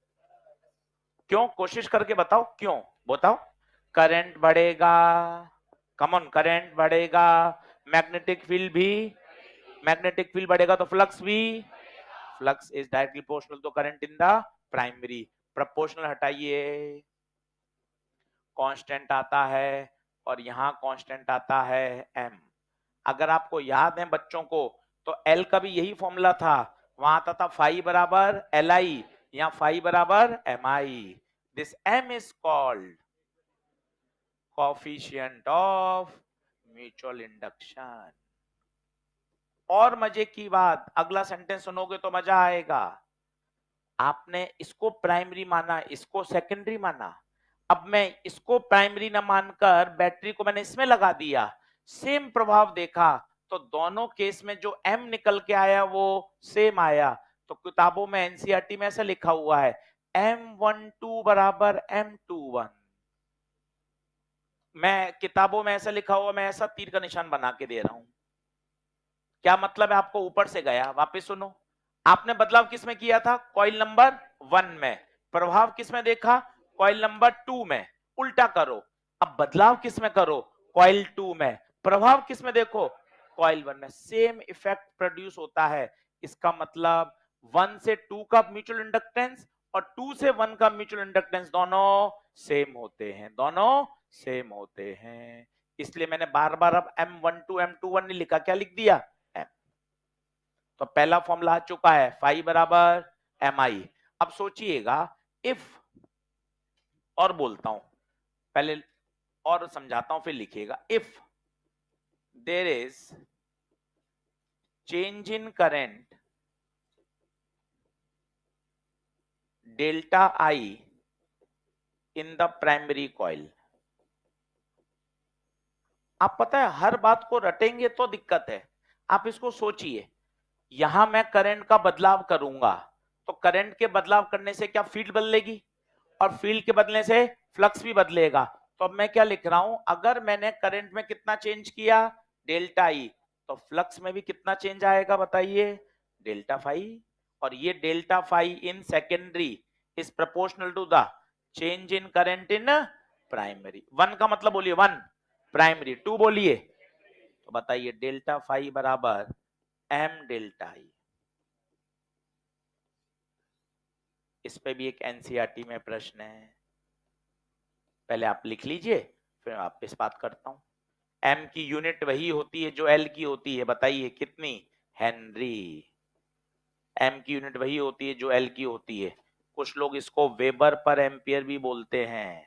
क्यों? कोशिश करके बताओ क्यों। बताओ। करंट बढ़ेगा, कमॉन, करंट बढ़ेगा, मैग्नेटिक फील्ड भी। मैग्नेटिक फील्ड बढ़ेगा तो फ्लक्स भी। Flux is directly proportional to current in the primary. Proportional हटाइए, कांस्टेंट आता है और यहां कांस्टेंट आता है एम। अगर आपको याद है बच्चों को, तो एल का भी यही फॉर्मूला था। वहां आता था फाई बराबर एल आई, या फाई बराबर M I. This M is called coefficient of mutual induction. और मजे की बात, अगला सेंटेंस सुनोगे तो मजा आएगा। आपने इसको प्राइमरी माना, इसको सेकेंडरी माना। अब मैं इसको प्राइमरी ना मानकर बैटरी को मैंने इसमें लगा दिया, सेम प्रभाव देखा। तो दोनों केस में जो एम निकल के आया वो सेम आया। तो किताबों में एनसीईआरटी में ऐसा लिखा हुआ है, M12 बराबर M21। मैं किताबों में ऐसा लिखा हुआ, मैं ऐसा तीर का निशान बना के दे रहा हूं। क्या मतलब है? आपको ऊपर से गया, वापस सुनो। आपने बदलाव किस में किया था? कॉइल नंबर 1 में। प्रभाव किस में देखा? कॉइल नंबर 2 में। उल्टा करो, अब बदलाव किस में करो? कॉइल 2 में। प्रभाव किस में देखो? कॉइल 1 में। सेम इफेक्ट प्रोड्यूस होता है। इसका मतलब 1 से 2 का म्यूचुअल इंडक्टेंस और 2 से 1 का म्यूचुअल इंडक्टेंस दोनों सेम होते हैं, दोनों सेम होते हैं। इसलिए मैंने बार बार अब M12 M21 नहीं लिखा, क्या लिख दिया? M। तो पहला फॉर्मूला आ चुका है, फाई बराबर एम आई। अब सोचिएगा, इफ, और बोलता हूं पहले और समझाता हूं फिर लिखिएगा। If there is change in current delta I in the primary coil. आप पता है हर बात को रटेंगे तो दिक्कत है। आप इसको सोचिए, यहां मैं करंट का बदलाव करूंगा, तो करंट के बदलाव करने से क्या फील्ड बदलेगी, और फील्ड के बदलने से फ्लक्स भी बदलेगा। तो अब मैं क्या लिख रहा हूं, अगर मैंने करंट में कितना चेंज किया? Delta E. तो फ्लक्स में भी कितना चेंज आएगा बताइए? Delta phi. और ये delta phi in secondary is proportional to the change in current in primary. 1 का मतलब बोलिए 1 प्राइमरी, 2 बोलिए। तो बताइए डेल्टा फाई बराबर एम डेल्टा आई। इस पे भी एक एनसीईआरटी में प्रश्न है, पहले आप लिख लीजिए, फिर वापस बात करता हूँ। एम की यूनिट वही होती है जो एल की होती है, बताइए कितनी? हेनरी। एम की यूनिट वही होती है जो एल की होती है। कुछ लोग इसको वेबर पर एम्पियर भी बोलते हैं।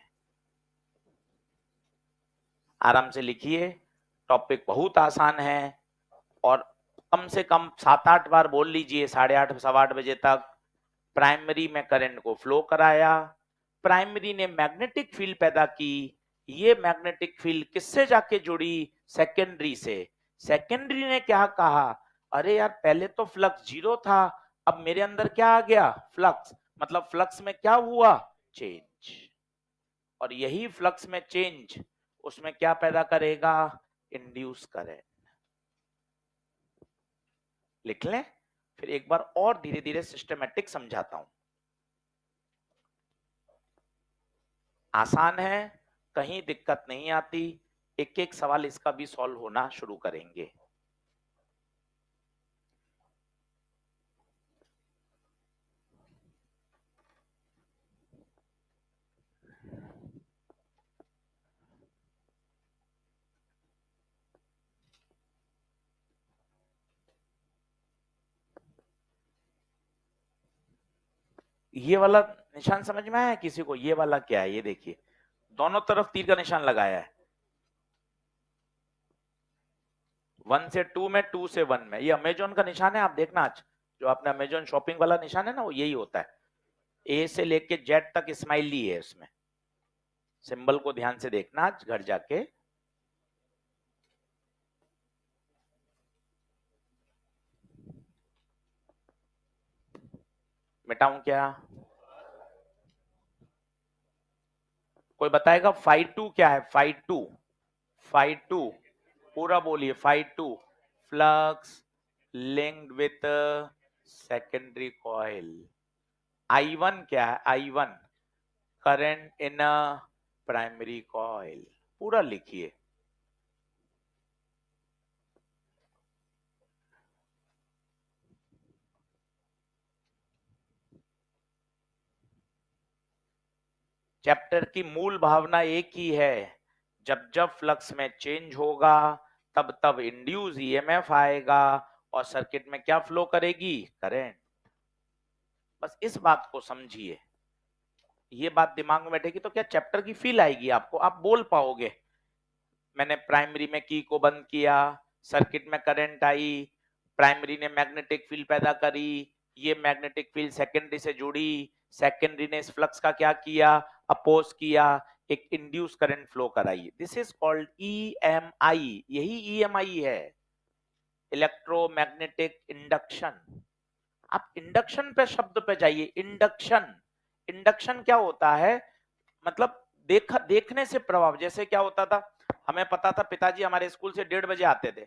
आराम से लिखिए, टॉपिक बहुत आसान है और कम से कम 7-8 बार बोल लीजिए 8:30 8:15 बजे तक। प्राइमरी में करंट को फ्लो कराया, प्राइमरी ने मैग्नेटिक फील्ड पैदा की, ये मैग्नेटिक फील्ड किससे जाके जुड़ी? सेकेंडरी से। सेकेंडरी ने क्या कहा? अरे यार पहले तो फ्लक्स 0 था, अब मेरे अंदर क्या आ गया? फ्लक्स। मतलब फ्लक्स में क्या हुआ? चेंज। और यही फ्लक्स में चेंज उसमें क्या पैदा करेगा? Induce current. लिख लें, फिर एक बार और धीरे धीरे सिस्टमैटिक समझाता हूं। आसान है, कहीं दिक्कत नहीं आती। एक एक सवाल इसका भी सॉल्व होना शुरू करेंगे। ये वाला निशान समझ में आया किसी को? ये वाला क्या है? ये देखिए, दोनों तरफ तीर का निशान लगाया है। 1 से 2 में, 2 से 1 में। ये अमेजोन का निशान है, आप देखना आज जो आपने अमेजोन शॉपिंग वाला निशान है ना, वो यही होता है। ए से लेके जेड तक स्माइली है उसमें। सिंबल को ध्यान से देखना आज घर जाके। मिटाऊं क्या? कोई बताएगा फाइव टू क्या है? फाइव टू, फाइव टू पूरा बोलिए। Phi two flux linked with secondary coil. I one क्या है? I one current in a primary coil. पूरा लिखिए। चैप्टर की मूल भावना एक ही है, जब जब फ्लक्स में चेंज होगा तब तब इंड्यूस ईएमएफ आएगा और सर्किट में क्या फ्लो करेगी? करंट। बस इस बात को समझिए, ये बात दिमाग में बैठेगी तो क्या चैप्टर की फील आएगी आपको, आप बोल पाओगे। मैंने प्राइमरी में की को बंद किया, सर्किट में करंट आई, प्राइमरी ने मैग्नेटिक फील्ड पैदा करी, ये मैग्नेटिक फील्ड सेकेंडरी से जुड़ी, सेकेंडरी ने इस फ्लक्स का क्या किया? अपोज किया, एक इंड्यूस करंट फ्लो कराई। This is called EMI. यही ईएमआई है, इलेक्ट्रोमैग्नेटिक इंडक्शन। आप इंडक्शन पे शब्द पे जाइए। इंडक्शन, इंडक्शन क्या होता है? मतलब देखने से प्रभाव। जैसे क्या होता था, हमें पता था पिताजी हमारे स्कूल से 1:30 बजे आते थे,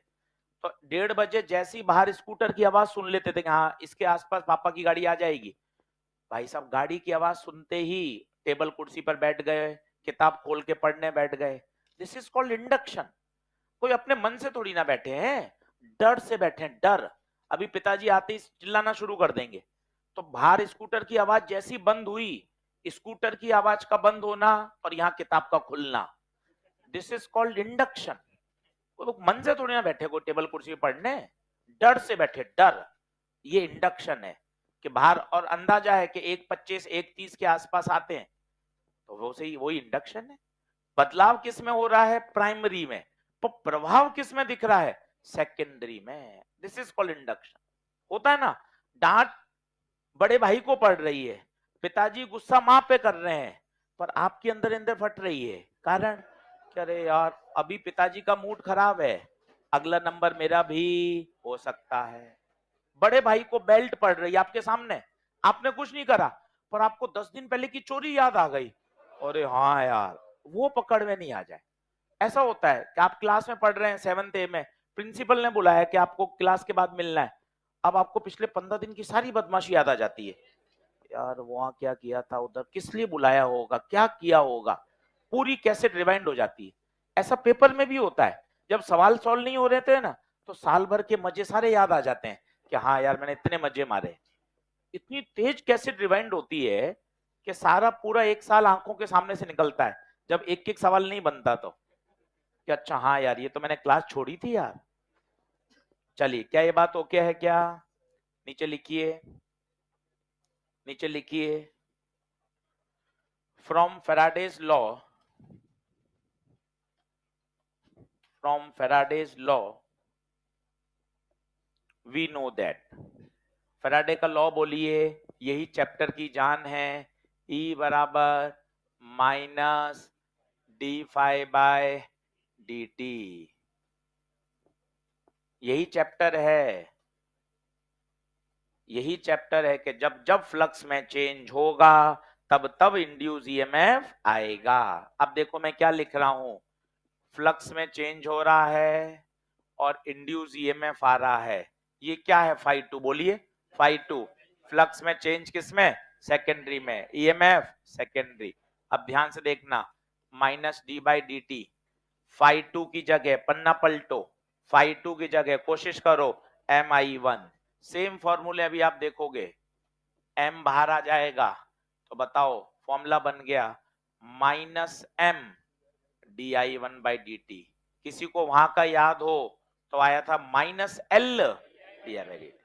तो 1:30 बजे जैसे ही बाहर स्कूटर की आवाज सुन लेते थे कि हाँ इसके आसपास पापा की गाड़ी आ जाएगी, भाई साहब गाड़ी की आवाज सुनते ही टेबल कुर्सी पर बैठ गए, किताब खोल के पढ़ने बैठ गए। This is called induction. कोई अपने मन से थोड़ी ना बैठे हैं, डर से बैठे हैं, डर। अभी पिताजी आते ही चिल्लाना शुरू कर देंगे, तो बाहर स्कूटर की आवाज जैसी बंद हुई, स्कूटर की आवाज का बंद होना और यहाँ किताब का खुलना, दिस इज कॉल्ड इंडक्शन। कोई लोग मन से थोड़ी ना बैठे, कोई टेबल कुर्सी पे पढ़ने, डर से बैठे, डर। ये इंडक्शन है कि बाहर और अंदाजा है कि 1:25 1:30 के आसपास आते हैं, तो वो सही, वही इंडक्शन है। बदलाव किस में हो रहा है? प्राइमरी में। तो प्रभाव किस में दिख रहा है? सेकेंडरी में। This is called induction. होता है ना, डांट बड़े भाई को पड़ रही है, पिताजी गुस्सा मां पे कर रहे हैं, पर आपके अंदर अंदर फट रही है। कारण क्या? अरे यार अभी पिताजी का मूड खराब है, अगला नंबर मेरा भी हो सकता है। बड़े भाई को बेल्ट पड़ रही है आपके सामने, आपने कुछ नहीं करा, पर आपको 10 दिन पहले की चोरी याद आ गई। अरे हाँ यार, वो पकड़ में नहीं आ जाए। ऐसा होता है कि आप क्लास में पढ़ रहे हैं 7th A में, प्रिंसिपल ने बुलाया कि आपको क्लास के बाद मिलना है, अब आपको पिछले 15 दिन की सारी बदमाशी याद आ जाती है। यार वहां क्या किया था, उधर किस लिए बुलाया होगा, क्या किया होगा, पूरी कैसेट रिवाइंड हो जाती है। ऐसा पेपर में भी होता है, जब सवाल सॉल्व नहीं हो रहे थे ना, तो साल भर के मजे सारे याद आ जाते हैं कि हाँ यार मैंने इतने मजे मारे। इतनी तेज कैसेट रिवाइंड होती है कि सारा पूरा एक साल आंखों के सामने से निकलता है। जब एक एक सवाल नहीं बनता तो कि अच्छा हाँ यार ये तो मैंने क्लास छोड़ी थी यार। चलिए क्या ये बात ओके है क्या? नीचे लिखिए, नीचे लिखिए, from Faraday's law, from Faraday's law we know that. Faraday का लॉ बोलिए, यही चैप्टर की जान है। E बराबर minus d phi by d t, यही चैप्टर है। यही चैप्टर है कि जब जब फ्लक्स में चेंज होगा तब तब इंड्यूस ईएमएफ आएगा। अब देखो मैं क्या लिख रहा हूं, फ्लक्स में चेंज हो रहा है और इंड्यूस ईएमएफ आ रहा है। ये क्या है फाई टू, बोलिए फाई टू। फ्लक्स में चेंज किसमें? सेकेंडरी में, ईएमएफ सेकेंडरी। अब ध्यान से देखना, minus d by D t, phi two की जगह पन्ना पलटो, फाई टू की जगह कोशिश करो एम आई वन। सेम फॉर्मूले अभी आप देखोगे, एम बाहर आ जाएगा तो बताओ फॉर्मूला बन गया minus M D I one by D t. किसी को वहां का याद हो तो आया था minus L d I by D t.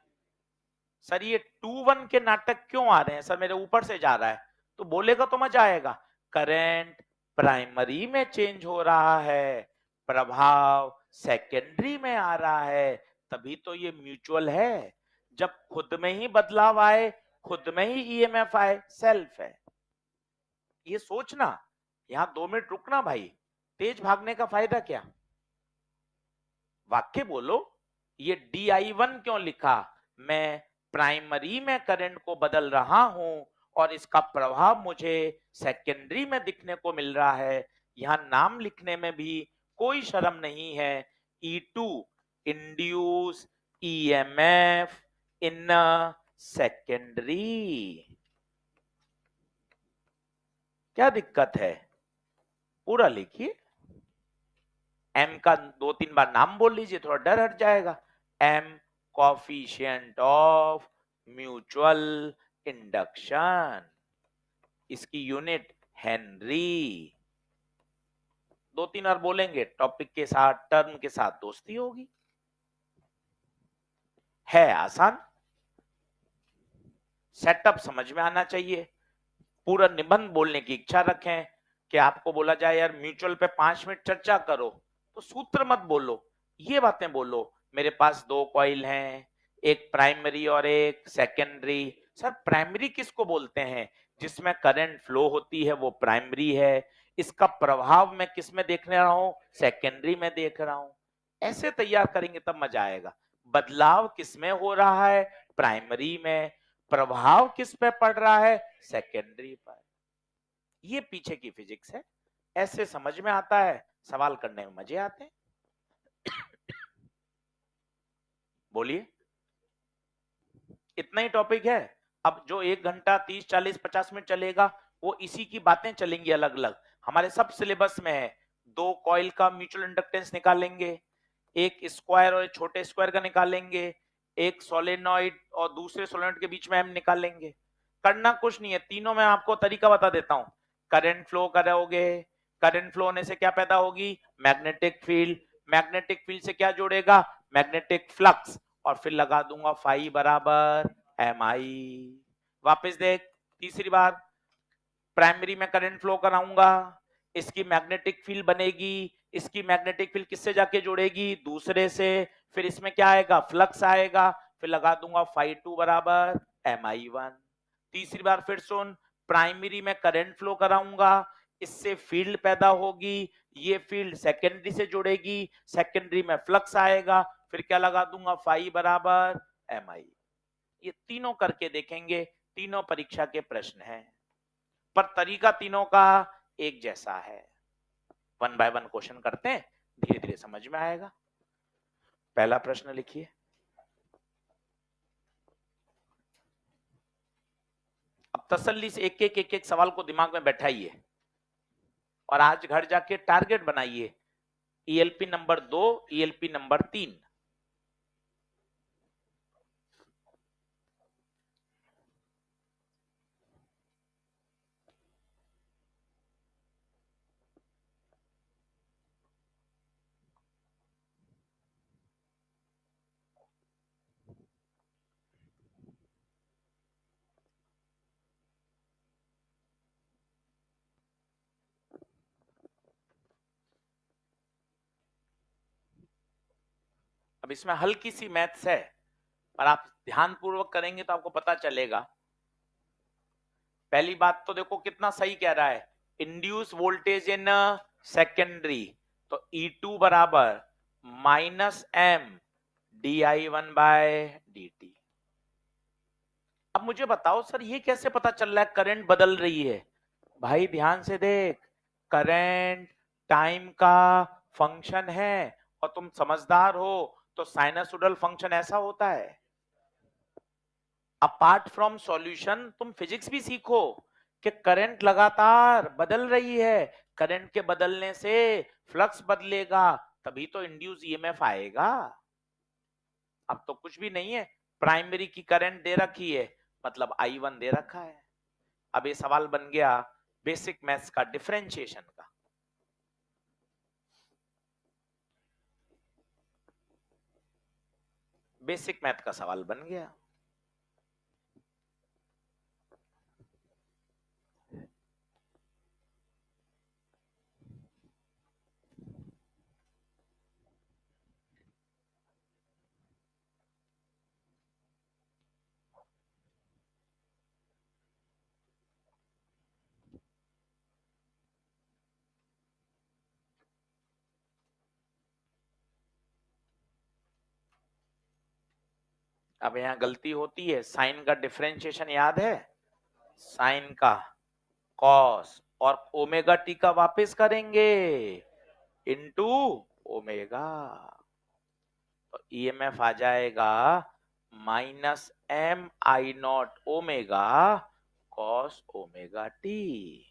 Sir ये 2-1 के नाटक क्यों आ रहे हैं सर, मेरे ऊपर से जा रहा है, तो बोलेगा तो मजा आएगा। करंट प्राइमरी में चेंज हो रहा है, प्रभाव सेकेंडरी में आ रहा है, तभी तो ये म्यूचुअल है। जब खुद में ही बदलाव आए, खुद में ही ईएमएफ आए, सेल्फ है। ये सोचना, यहां 2 मिनट रुकना भाई, तेज भागने का फायदा क्या? वाक्य बोलो। ये DI1 क्यों लिखा? मैं प्राइमरी में करंट को बदल रहा हूं और इसका प्रभाव मुझे सेकेंडरी में दिखने को मिल रहा है। यहां नाम लिखने में भी कोई शर्म नहीं है। E2 induce EMF in secondary. क्या दिक्कत है? पूरा लिखिए। एम का 2-3 बार नाम बोल लीजिए, थोड़ा डर हट जाएगा। M coefficient of mutual induction, इसकी यूनिट हेनरी। 2-3 बार बोलेंगे, टॉपिक के साथ टर्म के साथ दोस्ती होगी। है आसान, सेटअप समझ में आना चाहिए। पूरा निबंध बोलने की इच्छा रखें कि आपको बोला जाए यार म्यूचुअल पे 5 मिनट चर्चा करो, तो सूत्र मत बोलो, ये बातें बोलो। मेरे पास 2 कॉइल हैं, एक प्राइमरी और एक सेकेंडरी। सर प्राइमरी किसको बोलते हैं? जिसमें करंट फ्लो होती है वो प्राइमरी है। इसका प्रभाव मैं किस में देख रहा हूं? सेकेंडरी में देख रहा हूं। ऐसे तैयार करेंगे तब मजा आएगा। बदलाव किस में हो रहा है? प्राइमरी में। प्रभाव किस पे पड़ रहा है? सेकेंडरी पर। ये पीछे की फिजिक्स है, ऐसे समझ में आता है, सवाल करने में मजे आते हैं। बोलिए, इतना ही टॉपिक है। अब जो 1 घंटा 30 40 50 मिनट चलेगा वो इसी की बातें चलेंगी अलग अलग। हमारे सब सिलेबस में है। 2 कॉइल का म्यूचुअल इंडक्टेंस निकालेंगे, एक स्क्वायर और एक छोटे स्क्वायर का निकालेंगे, एक सोलेनॉइड और दूसरे सोलेनॉइड के बीच में हम निकालेंगे। करना कुछ नहीं है, तीनों में आपको तरीका बता देता हूं। करंट फ्लो करोगे, करंट फ्लो होने से क्या पैदा होगी? Magnetic field. मैग्नेटिक फील्ड से क्या जोड़ेगा? Magnetic flux. और फिर लगा दूंगा फाई बराबर एम आई। वापस देख, तीसरी बार प्राइमरी में करंट फ्लो कराऊंगा, इसकी मैग्नेटिक फील्ड बनेगी, इसकी मैग्नेटिक फील्ड किससे जाके जुड़ेगी? दूसरे से। फिर इसमें क्या आएगा? फ्लक्स आएगा। फिर लगा दूंगा फाई टू बराबर एम आई वन। तीसरी बार फिर सुन, प्राइमरी में करंट फ्लो कराऊंगा, इससे फील्ड पैदा होगी, ये फील्ड सेकेंडरी से जुड़ेगी, सेकेंडरी में फ्लक्स आएगा, फिर क्या लगा दूंगा? फाई बराबर एम आई। ये तीनों करके देखेंगे, तीनों परीक्षा के प्रश्न हैं, पर तरीका तीनों का एक जैसा है। 1 बाय 1 क्वेश्चन करते हैं, धीरे धीरे समझ में आएगा। पहला प्रश्न लिखिए। अब तसल्ली से एक एक सवाल को दिमाग में बैठाइए और आज घर जाके टारगेट बनाइए। ELP number 2, ELP number 3। अब इसमें हल्की सी मैथ्स है, पर आप ध्यानपूर्वक करेंगे तो आपको पता चलेगा। पहली बात तो देखो कितना सही कह रहा है, इंड्यूस वोल्टेज इन सेकेंडरी, तो E2 बराबर माइनस एम di1/dt। अब मुझे बताओ सर ये कैसे पता चल रहा है करंट बदल रही है? भाई ध्यान से देख, करंट टाइम का फंक्शन है, और तुम समझदार हो तो साइनसोइडल फंक्शन ऐसा होता है। अपार्ट फ्रॉम सॉल्यूशन तुम फिजिक्स भी सीखो कि करंट लगातार बदल रही है, करंट के बदलने से फ्लक्स बदलेगा, तभी तो इंड्यूस ईएमएफ आएगा। अब तो कुछ भी नहीं है, प्राइमरी की करंट दे रखी है, मतलब I1 दे रखा है। अब ये सवाल बन गया बेसिक मैथ्स का डिफरेंशिएशन का। बेसिक मैथ का सवाल बन गया। अब यहां गलती होती है, साइन का डिफरेंशिएशन याद है, साइन का कॉस और ओमेगा टी का वापस करेंगे इनटू ओमेगा, तो ईएमएफ आ जाएगा -mi0 omega cos omega T.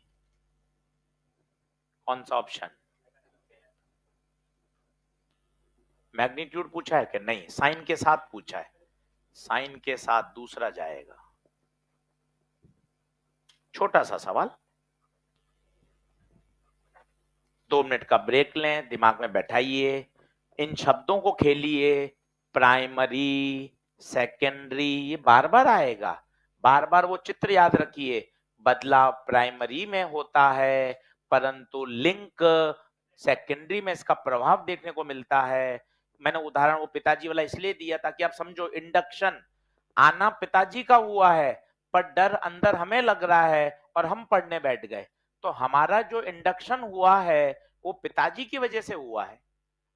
कौन सा ऑप्शन? मैग्नीट्यूड पूछा है कि नहीं? साइन के साथ पूछा है, साइन के साथ दूसरा जाएगा। छोटा सा सवाल, 2 मिनट का ब्रेक लें, दिमाग में बैठाइए, इन शब्दों को खेलिए। प्राइमरी, सेकेंडरी, ये बार बार आएगा, बार बार वो चित्र याद रखिए। बदलाव प्राइमरी में होता है, परंतु लिंक सेकेंडरी में इसका प्रभाव देखने को मिलता है। मैंने उदाहरण वो पिताजी वाला इसलिए दिया ताकि आप समझो, इंडक्शन आना पिताजी का हुआ है, पर डर अंदर हमें लग रहा है और हम पढ़ने बैठ गए, तो हमारा जो इंडक्शन हुआ है वो पिताजी की वजह से हुआ है।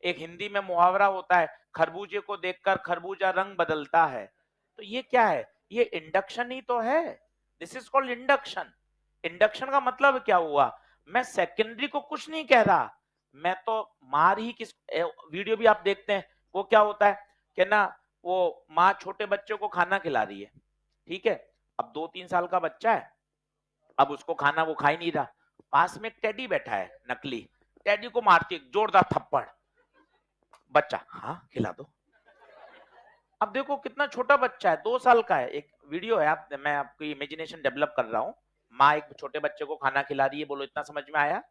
एक हिंदी में मुहावरा होता है, खरबूजे को देखकर खरबूजा रंग बदलता है, तो ये क्या है? ये इंडक्शन ही तो है। This is called induction. Induction का मतलब क्या हुआ? मैं सेकेंडरी को कुछ नहीं कह रहा, मैं तो मार ही किस, वीडियो भी आप देखते हैं, वो क्या होता है कि ना, वो माँ छोटे बच्चे को खाना खिला रही है, ठीक है, अब 2-3 साल का बच्चा है, अब उसको खाना वो खा ही नहीं रहा, पास में एक टेडी बैठा है नकली, टेडी को मारती है जोरदार थप्पड़, बच्चा हाँ खिला दो। अब देखो कितना छोटा बच्चा है, 2 साल का है, एक वीडियो है, आप, मैं आपकी इमेजिनेशन डेवलप कर रहा हूँ। माँ एक छोटे बच्चे को खाना खिला रही है, बोलो इतना समझ में आया?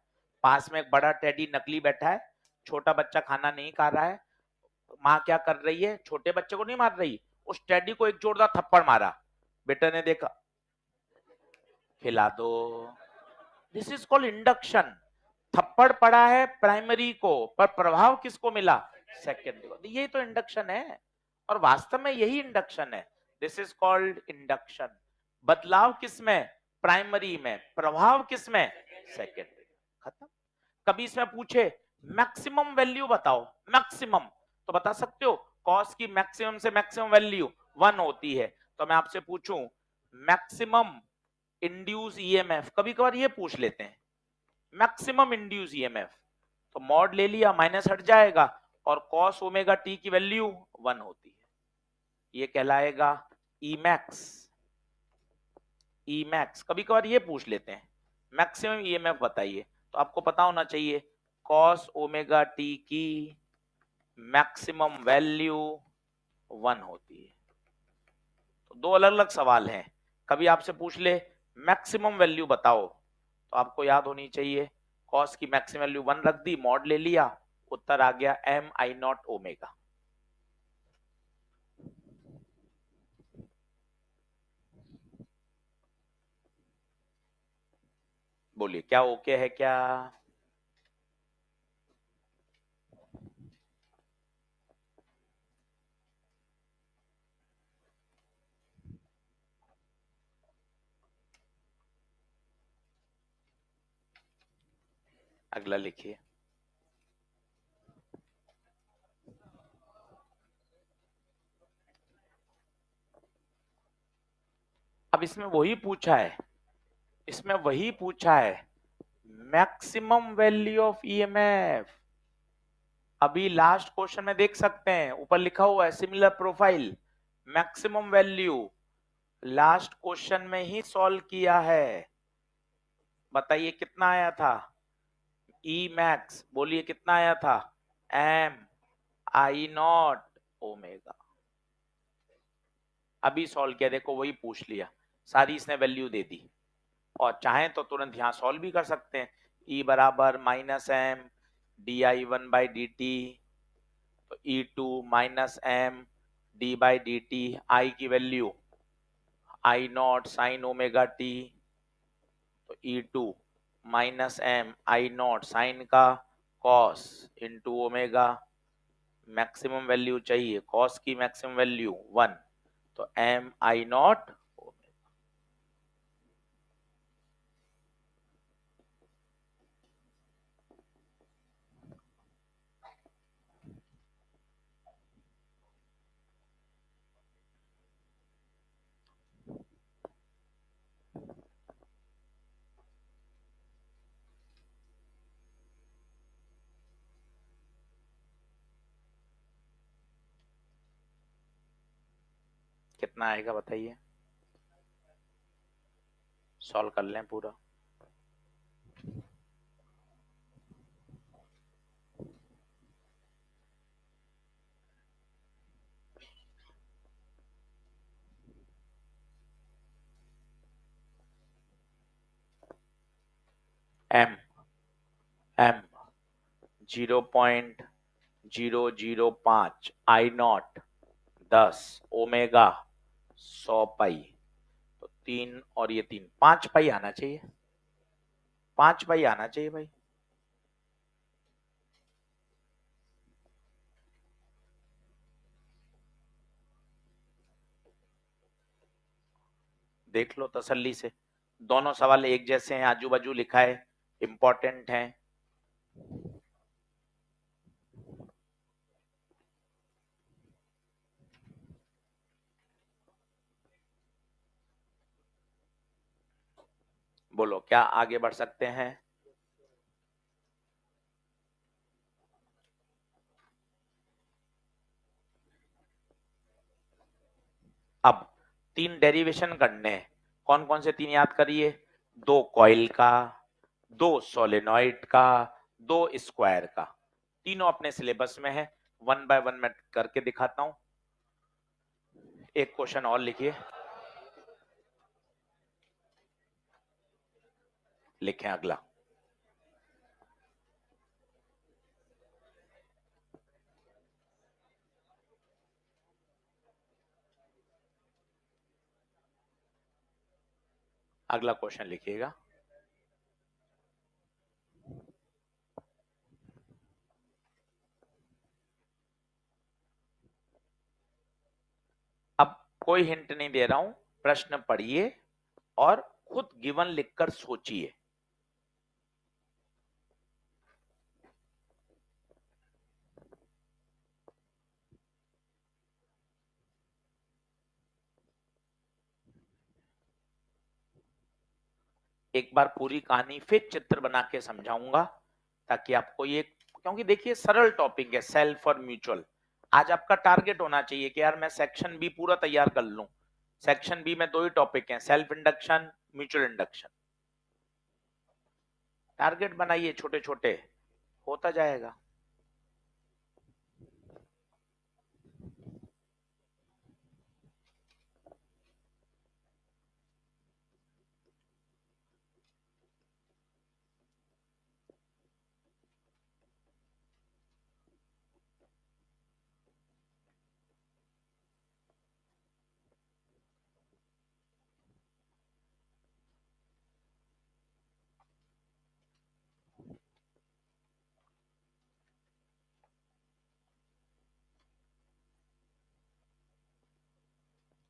पास में एक बड़ा टेडी नकली बैठा है, छोटा बच्चा खाना नहीं खा रहा है, माँ क्या कर रही है? छोटे बच्चे को नहीं मार रही, उस टेडी को एक जोरदार थप्पड़ मारा, बेटे ने देखा, खिला दो। This is called induction. थप्पड़ पड़ा है प्राइमरी को, पर प्रभाव किसको मिला? सेकेंडरी को। यही तो इंडक्शन है, और वास्तव में यही इंडक्शन है। This is called induction. बदलाव किसमें? प्राइमरी में, प्रभाव किसमें? सेकेंडरी। खत्म। कभी इसमें पूछे मैक्सिमम वैल्यू बताओ, मैक्सिमम, तो बता सकते हो? कॉस की मैक्सिमम से मैक्सिमम वैल्यू 1 होती है, तो मैं आपसे पूछूं मैक्सिमम इंड्यूस ईएमएफ, कभी कभार ये पूछ लेते हैं, मैक्सिमम इंड्यूस ईएमएफ, तो मॉड ले लिया, माइनस हट जाएगा, और कॉस ओमेगा टी की वैल्यू 1 होती है, ये कहलाएगा ई मैक्स। ई मैक्स कभी कभार ये पूछ लेते हैं, मैक्सिमम ईएमएफ बताइए, तो आपको पता होना चाहिए कॉस ओमेगा टी की मैक्सिमम वैल्यू 1 होती है। तो दो अलग अलग सवाल हैं, कभी आपसे पूछ ले मैक्सिमम वैल्यू बताओ, तो आपको याद होनी चाहिए कॉस की मैक्सिमम वैल्यू 1 रख दी, मॉड ले लिया, उत्तर आ गया mi0 ओमेगा। बोलिए क्या ओके है क्या? अगला लिखिए। अब इसमें वही पूछा है, इसमें वही पूछा है, मैक्सिमम वैल्यू ऑफ ईएमएफ। अभी लास्ट क्वेश्चन में देख सकते हैं, ऊपर लिखा हुआ है similar profile, maximum value last question में ही सॉल्व किया है। बताइए कितना आया था, ई मैक्स, बोलिए कितना आया था, एम आई नॉट ओमेगा। अभी सॉल्व किया, देखो वही पूछ लिया, सारी इसने वैल्यू दे दी, और चाहें तो तुरंत यहां सॉल्व भी कर सकते हैं। ई बराबर minus M D I one by D T, तो E two minus M D by D T, I की value I not sine omega T, तो E two minus M I not sine का cos into omega, maximum value चाहिए cos की, maximum value 1, तो M I not. कितना आएगा बताइए, solve कर लें पूरा। M M 0.005, I naught 10, omega 100 pi, तो 3 और ये 3, 5 पाई आना चाहिए, 5 पाई आना चाहिए भाई। देख लो तसल्ली से, दोनों सवाल एक जैसे हैं, आजू बाजू लिखा है, इंपॉर्टेंट है। बोलो क्या आगे बढ़ सकते हैं। अब 3 डेरिवेशन करने हैं, कौन कौन से 3 याद करिए, 2 कॉइल का, 2 सोलेनॉइड का, 2 स्क्वायर का, तीनों अपने सिलेबस में है, 1 बाय 1 मैं करके दिखाता हूं। एक क्वेश्चन और लिखिए, लिखें अगला। अगला क्वेश्चन लिखिएगा। अब कोई हिंट नहीं दे रहा हूं, प्रश्न पढ़िए और खुद गिवन लिखकर सोचिए। एक बार पूरी कहानी फिर चित्र बना के समझाऊंगा, ताकि आपको ये, क्योंकि देखिए सरल टॉपिक है, सेल्फ और म्यूचुअल। आज आपका टारगेट होना चाहिए कि यार मैं सेक्शन बी पूरा तैयार कर लूं। सेक्शन बी में 2 ही टॉपिक हैं, self induction, mutual induction. Target बनाइए छोटे छोटे, होता जाएगा।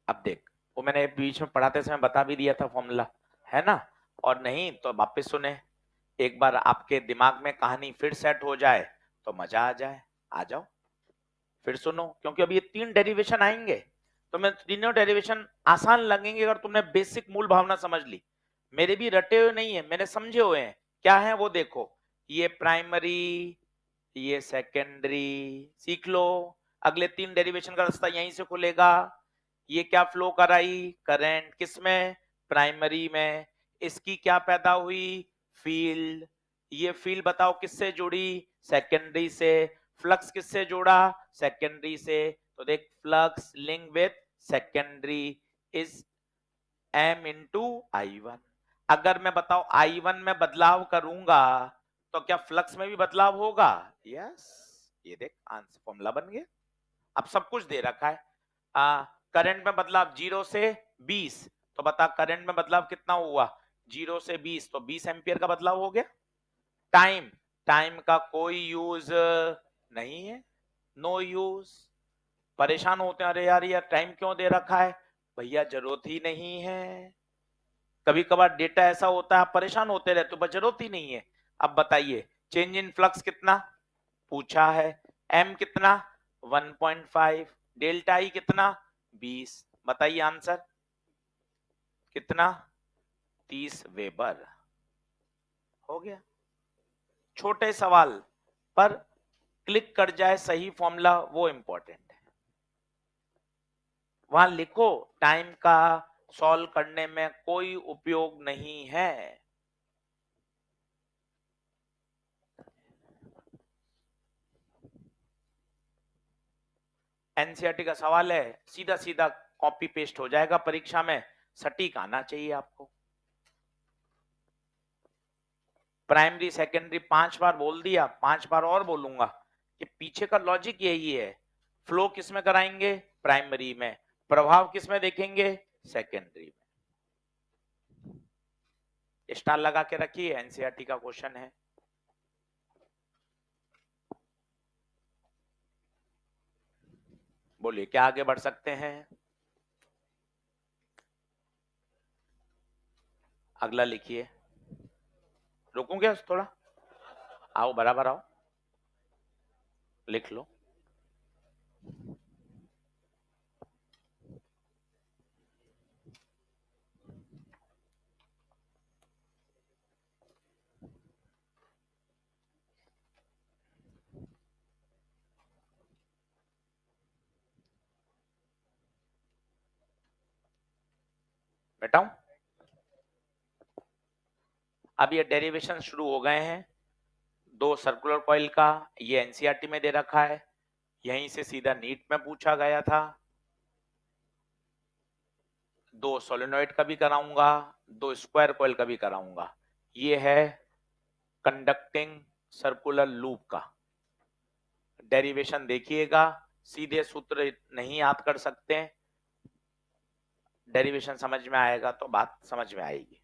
अब देख, वो मैंने बीच में पढ़ाते समय बता भी दिया था फॉर्मूला, है ना, और नहीं तो वापस सुने। एक बार आपके दिमाग में कहानी फिर सेट हो जाए तो मजा आ जाए। आ जाओ फिर सुनो, क्योंकि अभी ये 3 डेरिवेशन आएंगे तो मैं तीनों डेरिवेशन आसान लगेंगे अगर तुमने बेसिक मूल भावना समझ ली। मेरे भी रटे हुए नहीं है, मैंने समझे हुए हैं। क्या है वो देखो, ये प्राइमरी, ये सेकेंडरी, सीख लो। अगले 3 डेरिवेशन का रास्ता यहीं से खुलेगा। ये क्या फ्लो कराई, करंट, किसमें, प्राइमरी में। इसकी क्या पैदा हुई, फील्ड। ये फील्ड बताओ किससे जुड़ी, सेकेंडरी से। फ्लक्स किससे जोड़ा, सेकेंडरी से। तो देख, flux link with secondary is m into I1। अगर मैं बताओ I1 में बदलाव करूंगा तो क्या फ्लक्स में भी बदलाव होगा, यस। ये देख आंसर, फॉर्मूला बन गया। अब सब कुछ दे रखा है। करंट में बदलाव 0 से 20, तो बता करंट में बदलाव कितना हुआ, 0 से 20, तो 20 एम्पियर का बदलाव हो गया। टाइम, टाइम का कोई यूज नहीं है, नो यूज। परेशान होते हैं, अरे यार यार टाइम क्यों दे रखा है, भैया जरूरत ही नहीं है। कभी कभार डेटा ऐसा होता है आप परेशान होते रहते हो, बस जरूरत ही नहीं है। अब बताइए, चेंज इन फ्लक्स कितना पूछा है, एम कितना 1.5, डेल्टा ई कितना 20, बताइए आंसर कितना 30 वेबर। हो गया। छोटे सवाल पर क्लिक कर जाए सही फॉर्मूला, वो इंपॉर्टेंट है। वहां लिखो टाइम का सॉल्व करने में कोई उपयोग नहीं है। एनसीईआरटी का सवाल है, सीधा सीधा कॉपी पेस्ट हो जाएगा परीक्षा में, सटीक आना चाहिए आपको। प्राइमरी सेकेंडरी 5 बार बोल दिया, 5 बार और बोलूंगा कि पीछे का लॉजिक यही है। फ्लो किस में कराएंगे, प्राइमरी में। प्रभाव किस में देखेंगे, सेकेंडरी में। स्टार लगा के रखिए, एनसीईआरटी का क्वेश्चन है। बोलिए क्या आगे बढ़ सकते हैं। अगला लिखिए, रुकूंगे थोड़ा, आओ बराबर आओ, लिख लो। बेटाऊं, अब ये डेरिवेशन शुरू हो गए हैं। 2 सर्कुलर कॉइल का, ये एनसीईआरटी में दे रखा है, यहीं से सीधा नीट में पूछा गया था। 2 सोलेनोइड का भी कराऊंगा, 2 स्क्वायर कॉइल का भी कराऊंगा। ये है कंडक्टिंग सर्कुलर लूप का डेरिवेशन, देखिएगा। सीधे सूत्र नहीं याद कर सकते, डेरिवेशन समझ में आएगा तो बात समझ में आएगी।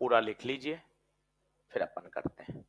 पूरा लिख लीजिए, फिर अपन करते हैं।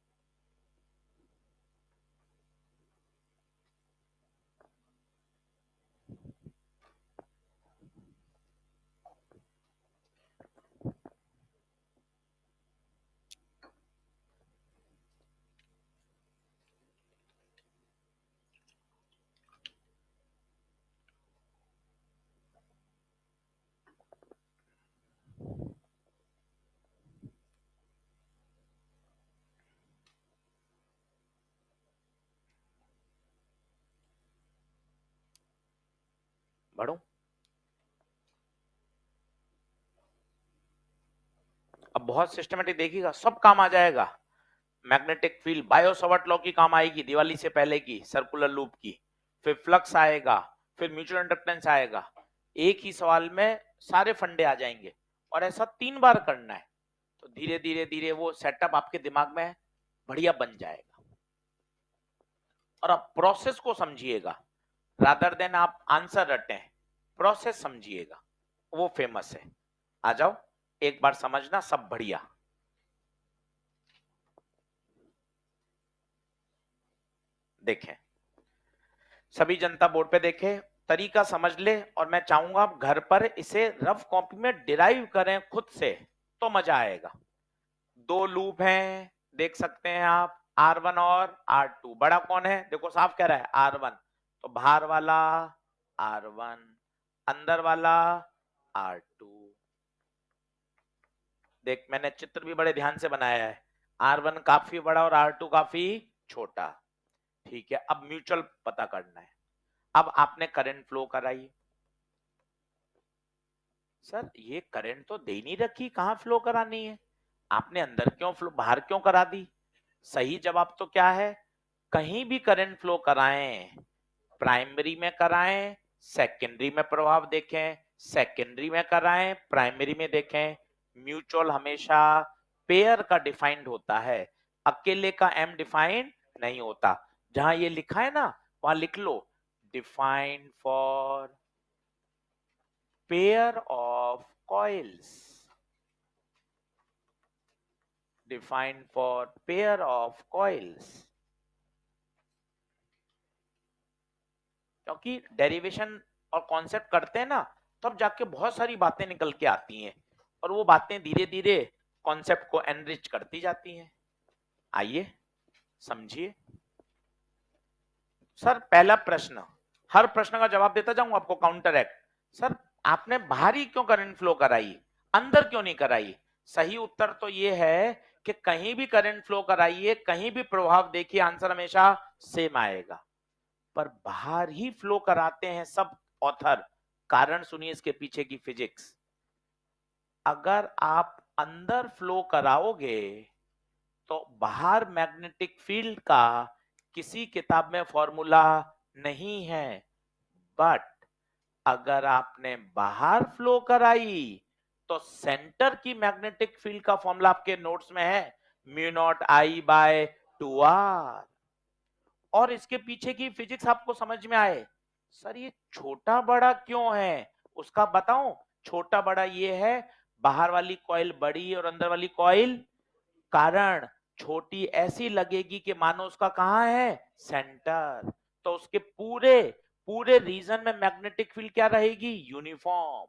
बढ़ू, अब बहुत सिस्टमेटिक देखिएगा, सब काम आ जाएगा। मैग्नेटिक फील्ड बायो सवर्ट लॉ की काम आएगी, दिवाली से पहले की सर्कुलर लूप की। फिर फ्लक्स आएगा, फिर म्यूचुअल इंडक्टेंस आएगा। एक ही सवाल में सारे फंडे आ जाएंगे, और ऐसा 3 बार करना है, तो धीरे धीरे धीरे वो सेटअप आपके दिमाग में बढ़िया बन जाएगा। और अब प्रोसेस को समझिएगा, रादर देन आप आंसर रटें, प्रोसेस समझिएगा, वो फेमस है। आ जाओ, एक बार समझना सब बढ़िया। देखें, सभी जनता बोर्ड पे देखें, तरीका समझ ले, और मैं चाहूंगा आप घर पर इसे रफ कॉपी में डिराइव करें खुद से, तो मजा आएगा। दो लूप हैं, देख सकते हैं आप, R1 और R2। बड़ा कौन है? देखो साफ कह रहा है R1, तो बाहर वाला R1, अंदर वाला R2। देख मैंने चित्र भी बड़े ध्यान से बनाया है, R1 काफी बड़ा और R2 काफी छोटा। ठीक है, अब म्यूचुअल पता करना है। अब आपने करंट फ्लो कराई। सर ये करंट तो दे नहीं रखी, कहां फ्लो करानी है? आपने अंदर क्यों फ्लो, बाहर क्यों करा दी? सही जवाब तो क्या है? कहीं भी करंट फ्लो कराएं, प्राइमरी में कराएं, सेकेंडरी में प्रभाव देखें, सेकेंडरी में कराएं, प्राइमरी में देखें। म्यूचुअल हमेशा पेयर का डिफाइंड होता है, अकेले का एम डिफाइंड नहीं होता। जहां ये लिखा है ना, वहां लिख लो, defined for pair of coils, defined for pair of coils. क्योंकि डेरिवेशन और कॉन्सेप्ट करते हैं ना, तब जाके बहुत सारी बातें निकल के आती हैं, और वो बातें धीरे धीरे कॉन्सेप्ट को एनरिच करती जाती हैं। आइए समझिए। सर पहला प्रश्न, हर प्रश्न का जवाब देता जाऊं आपको काउंटर एक्ट। सर आपने बाहरी क्यों करंट फ्लो कराई, अंदर क्यों नहीं कराई? सही उत्तर तो ये है कि कहीं भी करंट फ्लो कराइए, कहीं भी प्रभाव देखिए, आंसर हमेशा सेम आएगा। पर बाहर ही फ्लो कराते हैं सब ऑथर। कारण सुनिए इसके पीछे की फिजिक्स। अगर आप अंदर फ्लो कराओगे तो बाहर मैग्नेटिक फील्ड का किसी किताब में फॉर्मूला नहीं है, बट अगर आपने बाहर फ्लो कराई तो सेंटर की मैग्नेटिक फील्ड का फॉर्मूला आपके नोट्स में है, mu not I bye 2r। और इसके पीछे की फिजिक्स आपको समझ में आए। सर ये छोटा बड़ा क्यों है, उसका बताऊं। छोटा बड़ा ये है, बाहर वाली कॉइल बड़ी और अंदर वाली कॉइल, कारण छोटी ऐसी लगेगी कि मानो उसका कहां है, सेंटर। तो उसके पूरे पूरे रीजन में मैग्नेटिक फील्ड क्या रहेगी, यूनिफॉर्म।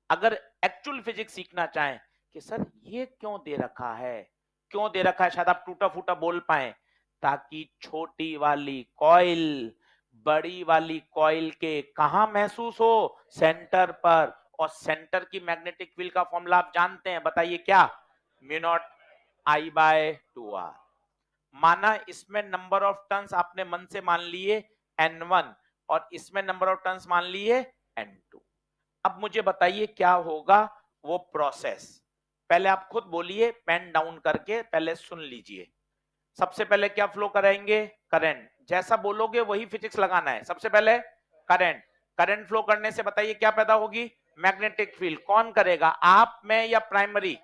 अगर एक्चुअल फिजिक्स सीखना चाहें कि सर ये क्यों दे रखा है, क्यों दे रखा है, शायद आप टूटा फूटा बोल पाए, ताकि छोटी वाली कॉइल बड़ी वाली कॉइल के कहा महसूस हो, सेंटर पर। और सेंटर की मैग्नेटिक फील्ड का फॉर्मूला आप जानते हैं, बताइए क्या, mu not I bye 2r। माना इसमें नंबर ऑफ टर्न्स आपने मन से मान लिए n1, और इसमें नंबर ऑफ टर्न्स मान लिए n2। अब मुझे बताइए क्या होगा वो प्रोसेस। पहले आप खुद बोलिए, पेन डाउन करके पहले सुन लीजिए। सबसे पहले क्या फ्लो कराएंगे, करंट। जैसा बोलोगे वही फिजिक्स लगाना है। सबसे पहले करंट, करंट फ्लो करने से बताइए क्या पैदा होगी, मैग्नेटिक फील्ड। कौन करेगा, आप में या प्राइमरी?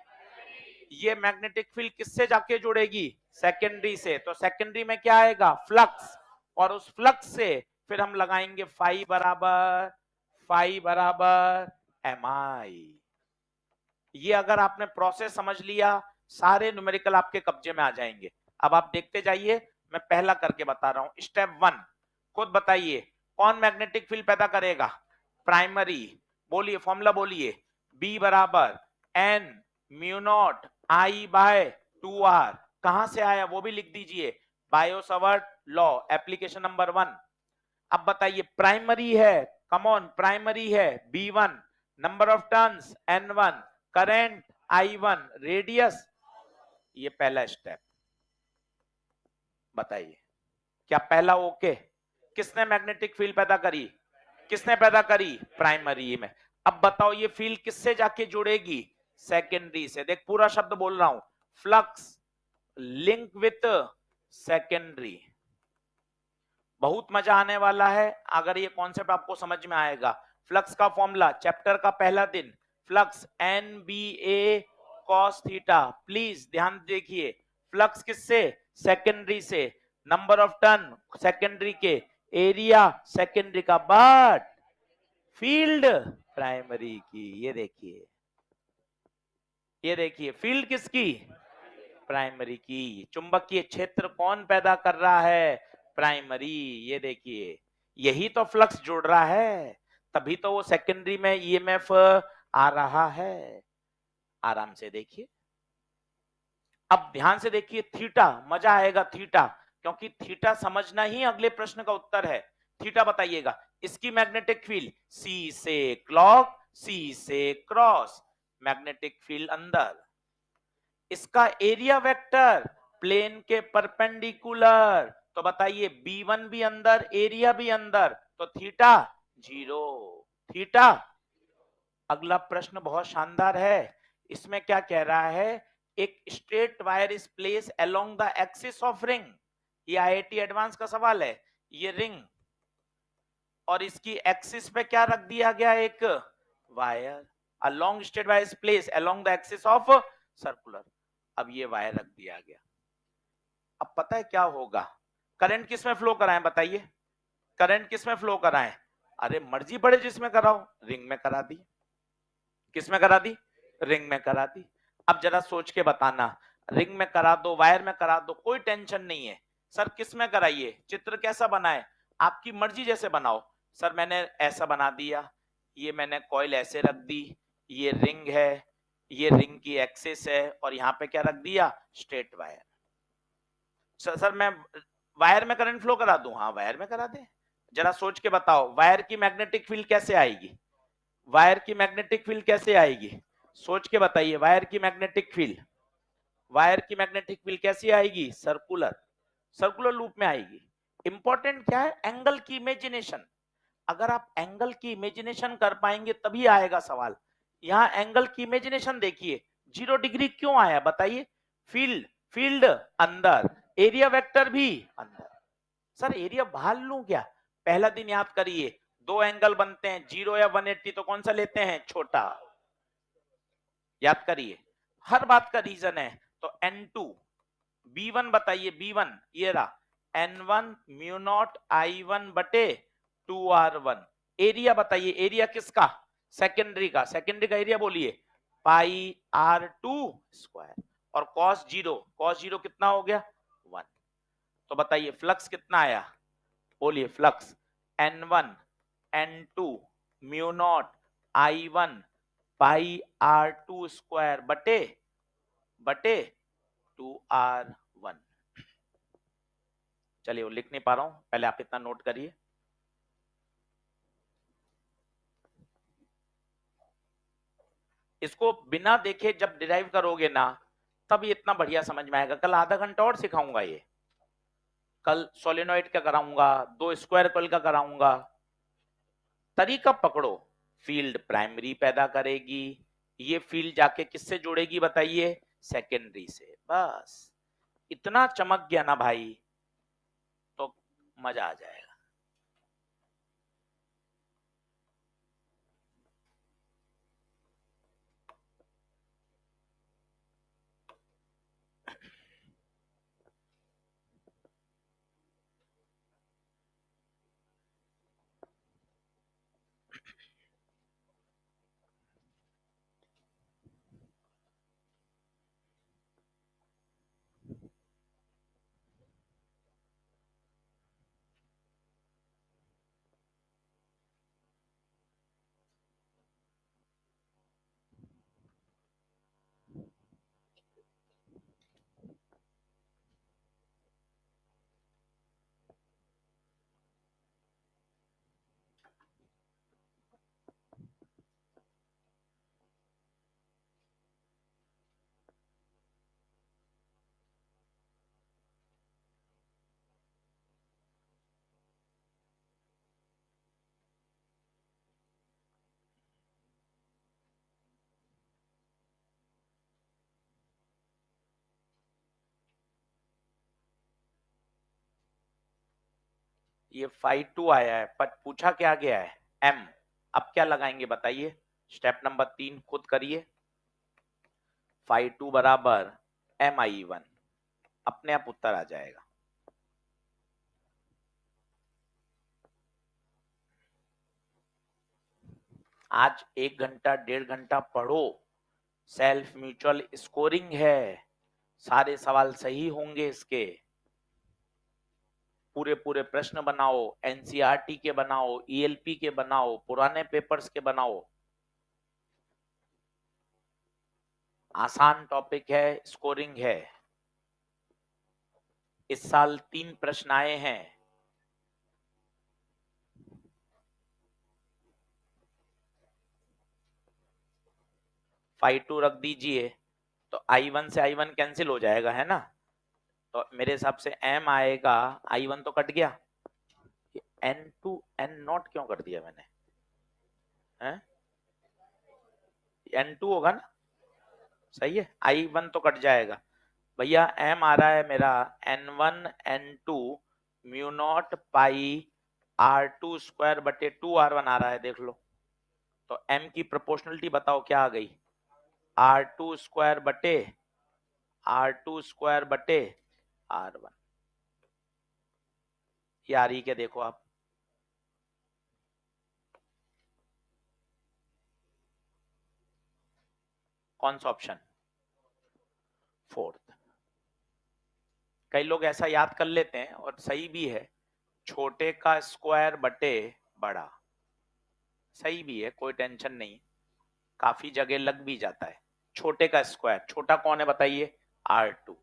ये मैग्नेटिक फील्ड किससे जाके जुड़ेगी, सेकेंडरी से। तो सेकेंडरी में क्या आएगा, फ्लक्स। और उस फ्लक्स से फिर हम लगाएंगे फाई बराबर एम आई। ये अगर आपने प्रोसेस समझ लिया, सारे न्यूमेरिकल आपके कब्जे में आ जाएंगे। अब आप देखते जाइए, मैं पहला करके बता रहा हूं। स्टेप 1, खुद बताइए कौन मैग्नेटिक फील्ड पैदा करेगा, प्राइमरी। बोलिए फॉर्मूला बोलिए, बी बराबर N mu not I bye 2r। कहां से आया वो भी लिख दीजिए, बायो सवर्ट लॉ, एप्लीकेशन नंबर 1। अब बताइए प्राइमरी है, कम ऑन, प्राइमरी है B1, number of turns N1, current I1, radius. ये पहला स्टेप। बताइए क्या पहला ओके? किसने मैग्नेटिक फील्ड पैदा करी, किसने पैदा करी, प्राइमरी में। अब बताओ ये फील्ड किससे जाके जुड़ेगी, सेकेंडरी से। देख पूरा शब्द बोल रहा हूं, फ्लक्स लिंक विथ सेकेंडरी। बहुत मजा आने वाला है अगर ये कॉन्सेप्ट आपको समझ में आएगा। फ्लक्स का फॉर्मूला, चैप्टर का पहला दिन, flux NBA cos theta. Please ध्यान देखिए, फ्लक्स किससे, सेकेंडरी से, नंबर ऑफ टर्न सेकेंडरी के, एरिया सेकेंडरी का, बट फील्ड प्राइमरी की। ये देखिए, ये देखिए फील्ड किसकी, प्राइमरी की। चुंबकीय क्षेत्र कौन पैदा कर रहा है, प्राइमरी। ये देखिए यही तो फ्लक्स जुड़ रहा है, तभी तो वो सेकेंडरी में ईएमएफ आ रहा है। आराम से देखिए, अब ध्यान से देखिए थीटा, मजा आएगा थीटा, क्योंकि थीटा समझना ही अगले प्रश्न का उत्तर है। थीटा बताइएगा, इसकी मैग्नेटिक फील्ड सी से क्लॉक, सी से क्रॉस, मैग्नेटिक फील्ड अंदर, इसका एरिया वेक्टर प्लेन के परपेंडिकुलर, तो बताइए B1 भी अंदर, एरिया भी अंदर, तो थीटा 0, थीटा। अगला प्रश्न बहुत शानदार है, इसमें क्या कह रहा है, एक straight wire is place along the axis of ring, ये आईआईटी एडवांस का सवाल है, ये रिंग और इसकी एक्सिस पे क्या रख दिया गया, एक wire, a long straight wire is place along the axis of circular, अब ये वायर रख दिया गया। अब पता है क्या होगा, करंट किस में फ्लो कराएं बताइए, करंट किस में फ्लो कराएं, अरे मर्जी पड़े जिसमें कराओ, रिंग में करा दी, किस में करा दी, रिंग में करा दी। अब जरा सोच के बताना, रिंग में करा दो, वायर में करा दो, कोई टेंशन नहीं है। सर किस में कराइए, चित्र कैसा बनाए, आपकी मर्जी जैसे बनाओ। सर मैंने ऐसा बना दिया, ये मैंने कॉइल ऐसे रख दी, ये रिंग है, ये रिंग की एक्सिस है, और यहाँ पे क्या रख दिया, स्ट्रेट वायर। सर मैं वायर में करंट फ्लो करा दूं, हाँ वायर में करा दे। जरा सोच के बताओ, वायर की मैग्नेटिक फील्ड कैसे आएगी, वायर की मैग्नेटिक फील्ड कैसे आएगी, सोच के बताइए, वायर की मैग्नेटिक फील्ड, वायर की मैग्नेटिक फील्ड कैसी आएगी, सर्कुलर, सर्कुलर लूप में आएगी। इंपॉर्टेंट क्या है, एंगल की इमेजिनेशन, अगर आप एंगल की इमेजिनेशन कर पाएंगे तभी आएगा सवाल। यहां एंगल की इमेजिनेशन देखिए, 0 डिग्री क्यों आया बताइए, फील्ड, फील्ड अंदर, एरिया वेक्टर भी अंदर। सर एरिया बाहर लूं क्या, पहला दिन याद करिए, दो एंगल बनते हैं 0 या 180, तो कौन सा लेते हैं, छोटा, याद करिए, हर बात का रीजन है। तो N2 B1 बताइए, B1 ये रहा, N1 म्यू नॉट I1 बटे 2R1, एरिया बताइए, एरिया किसका, सेकेंडरी का, सेकेंडरी का एरिया बोलिए, पाई R2 स्क्वायर, और cos 0, cos 0 कितना हो गया, 1। तो बताइए फ्लक्स कितना आया, बोलिए flux N1 N2 mu naught I1 पाई R2 स्क्वायर बटे बटे 2R1। चलिए वो लिख नहीं पा रहा हूं, पहले आप इतना नोट करिए। इसको बिना देखे जब डिराइव करोगे ना, तब ये इतना बढ़िया समझ में आएगा। कल आधा घंटा और सिखाऊंगा ये, कल सोलेनोइड का कराऊंगा, दो स्क्वायर कॉइल का कराऊंगा। तरीका पकड़ो, फील्ड प्राइमरी पैदा करेगी, ये फील्ड जाके किससे जोड़ेगी बताइए, सेकेंडरी से, बस इतना चमक गया ना भाई, तो मजा आ जाएगा। ये 5-2 आया है, पर पूछा क्या गया है, M। अब क्या लगाएंगे बताइए, स्टेप नंबर 3 खुद करिए, 5-2 बराबर MI1, अपने आप उत्तर आ जाएगा। आज 1 घंटा 1.5 घंटा पढ़ो, सेल्फ म्यूचुअल स्कोरिंग है, सारे सवाल सही होंगे इसके। पूरे पूरे प्रश्न बनाओ, एनसीईआरटी के बनाओ, ईएलपी के बनाओ, पुराने पेपर्स के बनाओ। आसान टॉपिक है, स्कोरिंग है। इस साल 3 प्रश्न आए हैं। फाइव टू रख दीजिए तो I1 से I1 कैंसिल हो जाएगा, है ना। तो मेरे हिसाब से M आएगा, I1 तो कट गया, N2 N नॉट क्यों कर दिया मैंने, हैं? N2 होगा ना, सही है। I1 तो कट जाएगा भैया। M आ रहा है मेरा N1 N2 म्यू नॉट पाई R2 स्क्वायर बटे 2R1 आ रहा है, देख लो। तो M की प्रोपोर्शनलिटी बताओ क्या आ गई, R2 स्क्वायर बटे R1। ये आ रही क्या, देखो आप, कौन सा ऑप्शन, फोर्थ। कई लोग ऐसा याद कर लेते हैं और सही भी है, छोटे का स्क्वायर बटे बड़ा, सही भी है, कोई टेंशन नहीं, काफी जगह लग भी जाता है। छोटे का स्क्वायर, छोटा कौन है बताइए, R2।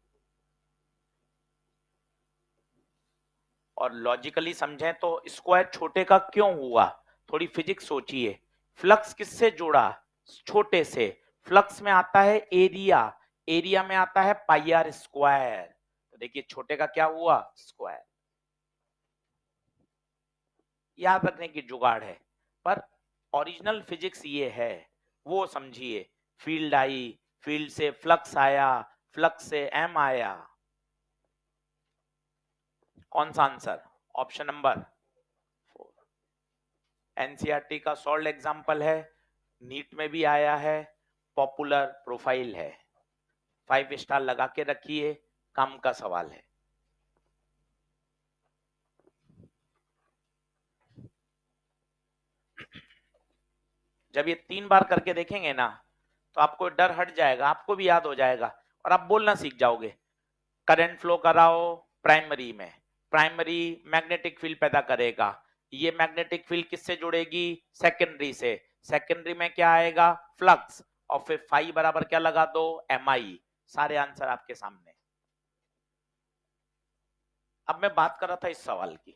और लॉजिकली समझें तो स्क्वायर छोटे का क्यों हुआ, थोड़ी फिजिक्स सोचिए। फ्लक्स किससे जुड़ा, छोटे से। फ्लक्स में आता है एरिया, एरिया में आता है पाई आर स्क्वायर। तो देखिए छोटे का क्या हुआ, स्क्वायर। याद रखने की जुगाड़ है, पर ओरिजिनल फिजिक्स ये है, वो समझिए। फील्ड आई, फील्ड से फ्लक्स आया, फ्लक्स से एम आया। कौन सा आंसर, ऑप्शन नंबर 4। एनसीईआरटी का सॉल्व एग्जांपल है, नीट में भी आया है, पॉपुलर प्रोफाइल है। 5 स्टार लगा के रखिए, काम का सवाल है। जब ये 3 बार करके देखेंगे ना, तो आपको डर हट जाएगा, आपको भी याद हो जाएगा और आप बोलना सीख जाओगे। करंट फ्लो कराओ प्राइमरी में, प्राइमरी मैग्नेटिक फील्ड पैदा करेगा, ये मैग्नेटिक फील्ड किससे जुड़ेगी, सेकेंडरी से, सेकेंडरी में क्या आएगा, फ्लक्स, और फिर फाई बराबर क्या लगा दो, एम आई। सारे आंसर आपके सामने। अब मैं बात कर रहा था इस सवाल की,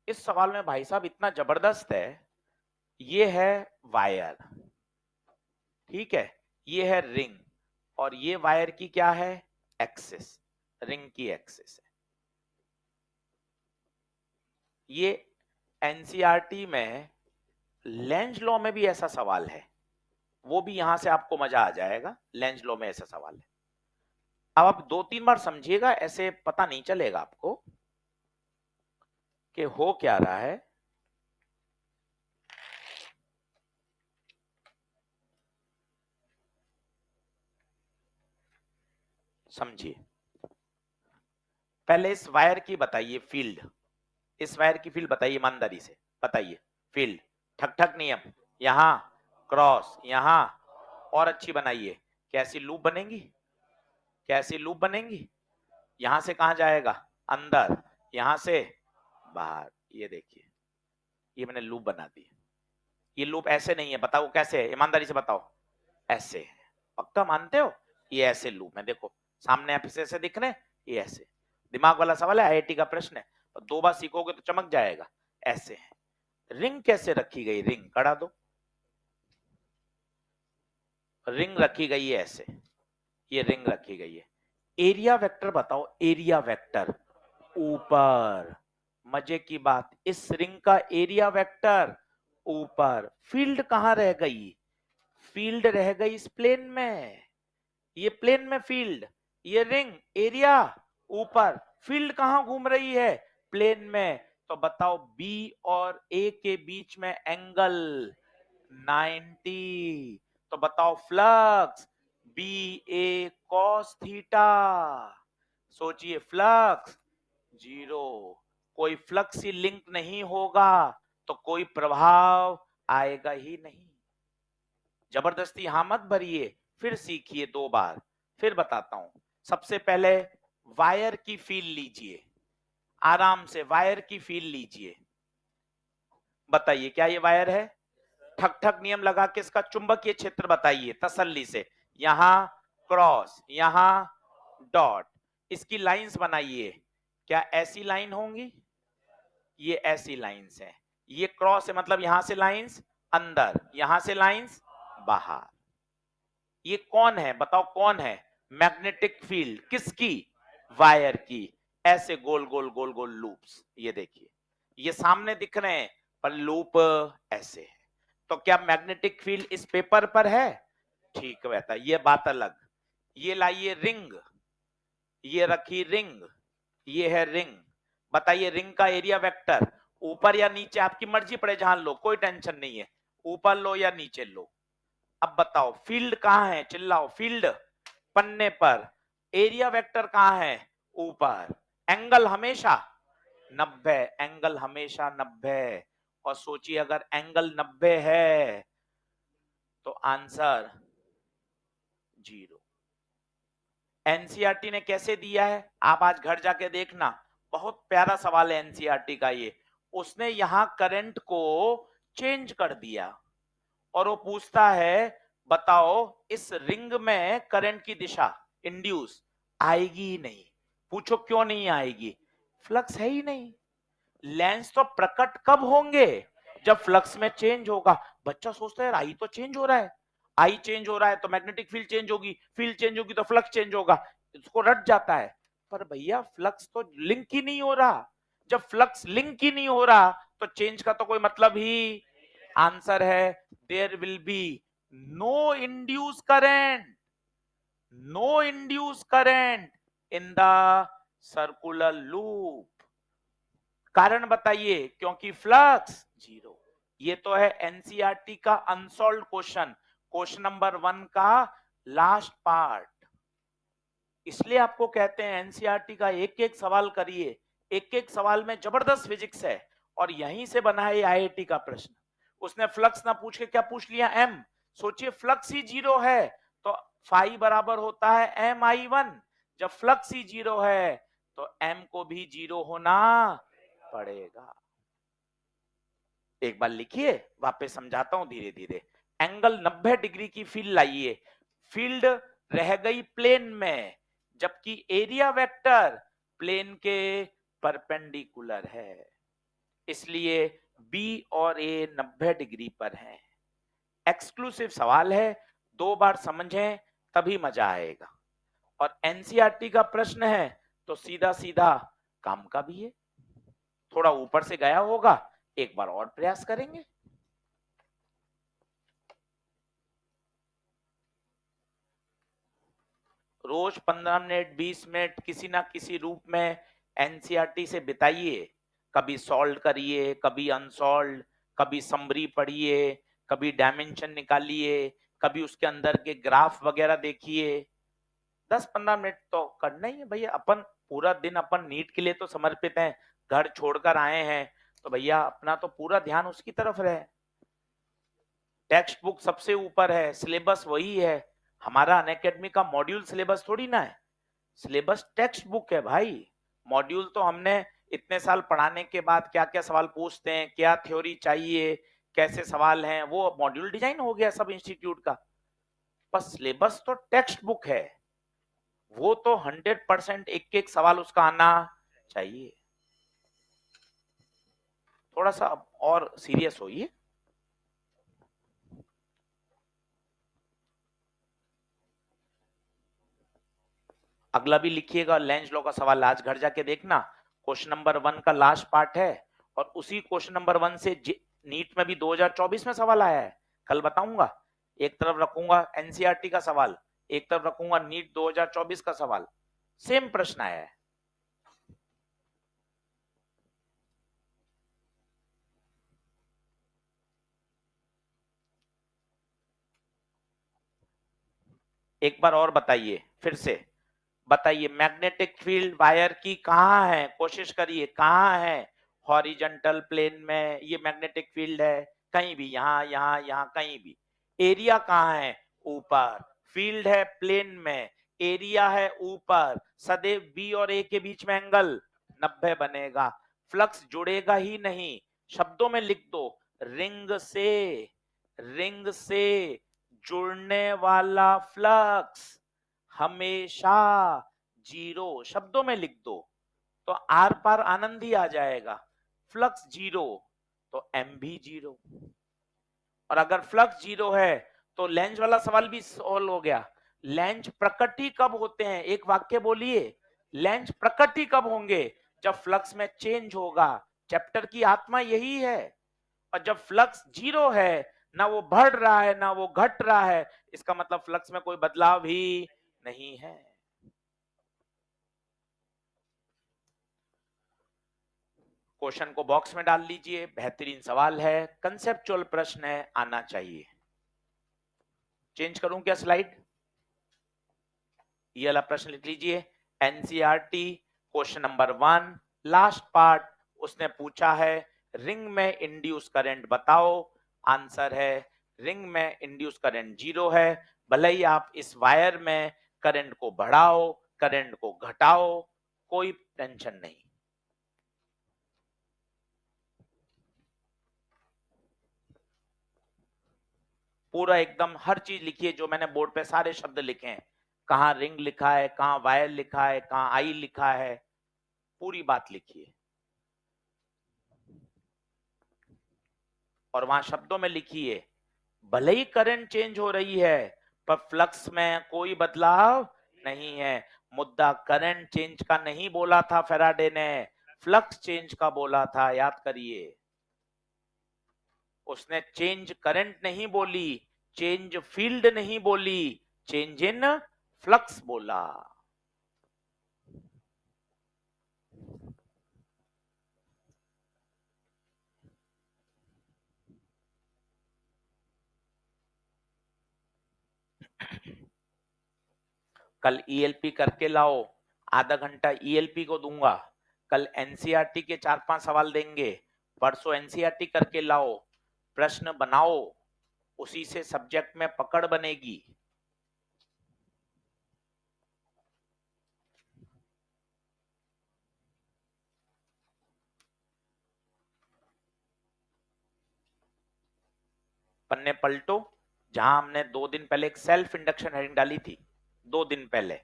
इस सवाल में भाई साहब इतना जबरदस्त है, ये है वायर, ठीक है, ये है रिंग, और ये वायर की क्या है, एक्सिस, रिंग की एक्सिस है। ये एनसीईआरटी में लेंज लॉ में भी ऐसा सवाल है, वो भी यहां से आपको मजा आ जाएगा। लेंज लॉ में ऐसा सवाल है, अब आप 2-3 बार समझिएगा, ऐसे पता नहीं चलेगा आपको कि हो क्या रहा है। समझिए, पहले इस वायर की बताइए फील्ड, इस वायर की फील्ड बताइए ईमानदारी से, बताइए फील्ड। ठक ठक नियम, यहां क्रॉस, यहां, और अच्छी बनाइए। कैसी लूप बनेगी, कैसी लूप बनेगी, यहां से कहां जाएगा, अंदर, यहां से बाहर। ये देखिए, ये मैंने लूप बना दी। ये लूप ऐसे नहीं है, बताओ कैसे है, ईमानदारी से बताओ। ऐसे है, पक्का मानते हो, ये ऐसे लूप है, देखो सामने आप ऐसे दिख रहे हैं, ये ऐसे। दिमाग वाला सवाल है, आईआईटी का प्रश्न है, तो 2 बार सीखोगे तो चमक जाएगा। ऐसे है। रिंग कैसे रखी गई, रिंग कड़ा दो, रिंग रखी गई है ऐसे, ये रिंग रखी गई है। एरिया वेक्टर बताओ, एरिया वेक्टर ऊपर, मजे की बात, इस रिंग का एरिया वेक्टर ऊपर। फील्ड कहां रह गई, फील्ड रह गई इस प्लेन में, ये प्लेन में फील्ड, ये रिंग एरिया ऊपर, फील्ड कहां घूम रही है, प्लेन में। तो बताओ बी और ए के बीच में एंगल 90, तो बताओ फ्लक्स बी ए कॉस थीटा। सोचिए, फ्लक्स 0, कोई फ्लक्स ही लिंक नहीं होगा तो कोई प्रभाव आएगा ही नहीं। जबरदस्ती हाँ मत भरिए, फिर सीखिए 2 बार, फिर बताता हूं। सबसे पहले वायर की फील लीजिए, आराम से वायर की फील लीजिए, बताइए क्या ये वायर है? ठक ठक नियम लगा के इसका चुंबकीय क्षेत्र बताइए तसल्ली से। यहां क्रॉस, यहां डॉट, इसकी लाइंस बनाइए, क्या ऐसी लाइन होंगी? ये ऐसी लाइंस है, ये क्रॉस है मतलब यहां से लाइंस अंदर, यहां से लाइंस बाहर। ये कौन है बताओ, कौन है? मैग्नेटिक फील्ड किसकी? वायर की। ऐसे गोल गोल गोल गोल लूप्स, ये देखिए ये सामने दिख रहे हैं पर लूप ऐसे है। तो क्या मैग्नेटिक फील्ड इस पेपर पर है? ठीक है, ये बात अलग। ये लाइए रिंग, ये रखी रिंग, ये है रिंग। बताइए रिंग का एरिया वेक्टर ऊपर या नीचे, आपकी मर्जी पड़े जहां लो, कोई टेंशन नहीं है, ऊपर लो या नीचे लो। अब बताओ फील्ड कहां है, चिल्लाओ फील्ड पन्ने पर, एरिया वेक्टर कहां है? ऊपर। एंगल हमेशा 90, एंगल हमेशा 90। और सोचिए अगर एंगल 90 है तो आंसर 0। एनसीईआरटी ने कैसे दिया है, आप आज घर जाके देखना, बहुत प्यारा सवाल है एनसीईआरटी का ये। उसने यहां करंट को चेंज कर दिया और वो पूछता है बताओ इस रिंग में करंट की दिशा इंड्यूस आएगी ही नहीं। पूछो क्यों नहीं आएगी? फ्लक्स है ही नहीं। लेंस तो प्रकट कब होंगे? जब फ्लक्स में चेंज होगा। बच्चा सोचता है आई तो चेंज हो रहा है, आई चेंज हो रहा है तो मैग्नेटिक फील्ड चेंज होगी, फील्ड चेंज होगी तो फ्लक्स चेंज होगा, इसको रट जाता है। पर भैया फ्लक्स तो लिंक ही नहीं हो रहा। जब फ्लक्स लिंक ही नहीं हो रहा तो चेंज का तो कोई मतलब ही। आंसर है there will be no induce current, no induce current in the circular loop. कारण बताइए, क्योंकि फ्लक्स 0। ये तो है एनसीईआरटी का अनसॉल्व क्वेश्चन, क्वेश्चन नंबर 1 का लास्ट पार्ट। इसलिए आपको कहते हैं एनसीईआरटी का एक एक सवाल करिए, एक एक सवाल में जबरदस्त फिजिक्स है। और यहीं से बना है आईआईटी का प्रश्न। उसने फ्लक्स ना पूछ के क्या पूछ लिया? एम। सोचिए फ्लक्स ही 0 है तो फाई बराबर होता है एम आई 1। जब फ्लक्स ही 0 है तो एम को भी 0 होना पड़ेगा। एक बार लिखिए, वापस समझाता हूं धीरे धीरे। एंगल 90 डिग्री की फील्ड लाइए, फील्ड रह गई प्लेन में, जबकि एरिया वेक्टर प्लेन के परपेंडिकुलर है, इसलिए बी और ए 90 डिग्री पर है। एक्सक्लूसिव सवाल है, 2 बार समझें तभी मजा आएगा। और एनसीईआरटी का प्रश्न है तो सीधा सीधा काम का भी है। थोड़ा ऊपर से गया होगा, एक बार और प्रयास करेंगे। रोज 15 मिनट 20 मिनट किसी ना किसी रूप में एनसीईआरटी से बिताइए। कभी सॉल्व करिए, कभी अनसॉल्व, कभी समरी पढ़िए, कभी डायमेंशन निकालिए, कभी उसके अंदर के ग्राफ वगैरह देखिए। 10-15 मिनट तो करना ही है भैया। अपन पूरा दिन अपन नीट के लिए तो समर्पित हैं, घर छोड़कर आए हैं तो भैया अपना तो पूरा ध्यान उसकी तरफ रहे। टेक्स्ट बुक सबसे ऊपर है, सिलेबस वही है। हमारा अनअकैडमी का मॉड्यूल सिलेबस थोड़ी ना है, सिलेबस टेक्स्ट बुक है भाई। मॉड्यूल तो हमने इतने साल पढ़ाने के बाद क्या क्या सवाल पूछते हैं, क्या थ्योरी चाहिए, कैसे सवाल हैं, वो मॉड्यूल डिजाइन हो गया सब इंस्टीट्यूट का। बस सिलेबस तो टेक्स्ट बुक है, वो तो 100% एक एक सवाल उसका आना चाहिए। थोड़ा सा और सीरियस होइए। अगला भी लिखिएगा, लेंज लॉ का सवाल आज घर जाके देखना, क्वेश्चन नंबर 1 का लास्ट पार्ट है। और उसी क्वेश्चन नंबर 1 से नीट में भी 2024 में सवाल आया है, कल बताऊंगा। एक तरफ रखूंगा एनसीईआरटी का सवाल, एक तरफ रखूंगा नीट 2024 का सवाल, सेम प्रश्न आया है। एक बार और बताइए, फिर से बताइए, मैग्नेटिक फील्ड वायर की कहां है? कोशिश करिए, कहां है? हॉरिजॉन्टल प्लेन में ये मैग्नेटिक फील्ड है, कहीं भी, यहां यहां यहां कहीं भी। एरिया कहां है? ऊपर। फील्ड है प्लेन में, एरिया है ऊपर। सदैव बी और ए के बीच में एंगल 90 बनेगा। फ्लक्स जुड़ेगा ही नहीं, शब्दों में लिख दो, रिंग से जुड़ने वाला फ्लक्स हमेशा जीरो, शब्दों में लिख दो तो आर पार आनंद ही आ जाएगा। फ्लक्स जीरो तो एम भी जीरो, और अगर फ्लक्स जीरो है तो लेंज वाला सवाल भी सॉल्व हो गया। लेंज प्रकट ही कब होते हैं, एक वाक्य बोलिए, लेंज प्रकट ही कब होंगे, जब फ्लक्स में चेंज होगा। चैप्टर की आत्मा यही है। और जब फ्लक्स जीरो है, ना वो बढ़ रहा है ना वो घट रहा है, इसका मतलब फ्लक्स में कोई बदलाव ही नहीं है। क्वेश्चन को बॉक्स में डाल लीजिए, बेहतरीन सवाल है, कंसेप्चुअल प्रश्न है, आना चाहिए। चेंज करूं क्या स्लाइड? ये वाला प्रश्न लिख लीजिए, NCERT question number 1 last part, उसने पूछा है रिंग में इंड्यूस करंट बताओ। आंसर है रिंग में इंड्यूस करंट जीरो है, भले ही आप इस वायर में करंट को बढ़ाओ करंट को घटाओ, कोई टेंशन नहीं। पूरा एकदम हर चीज लिखिए, जो मैंने बोर्ड पे सारे शब्द लिखे हैं, कहाँ रिंग लिखा है, कहाँ वायर लिखा है, कहाँ आई लिखा है, पूरी बात लिखिए। और वहां शब्दों में लिखिए, भले ही करंट चेंज हो रही है पर फ्लक्स में कोई बदलाव नहीं है। मुद्दा करंट चेंज का नहीं बोला था फैराडे ने, फ्लक्स चेंज का बोला था, याद करिए। उसने चेंज करंट नहीं बोली, चेंज फील्ड नहीं बोली, चेंज इन फ्लक्स बोला। कल ईएलपी करके लाओ, आधा घंटा ईएलपी को दूंगा। कल एनसीईआरटी के 4-5 सवाल देंगे, परसों एनसीईआरटी करके लाओ, प्रश्न बनाओ, उसी से सब्जेक्ट में पकड़ बनेगी। पन्ने पलटो, जहां हमने 2 दिन पहले एक सेल्फ इंडक्शन हेडिंग डाली थी, 2 दिन पहले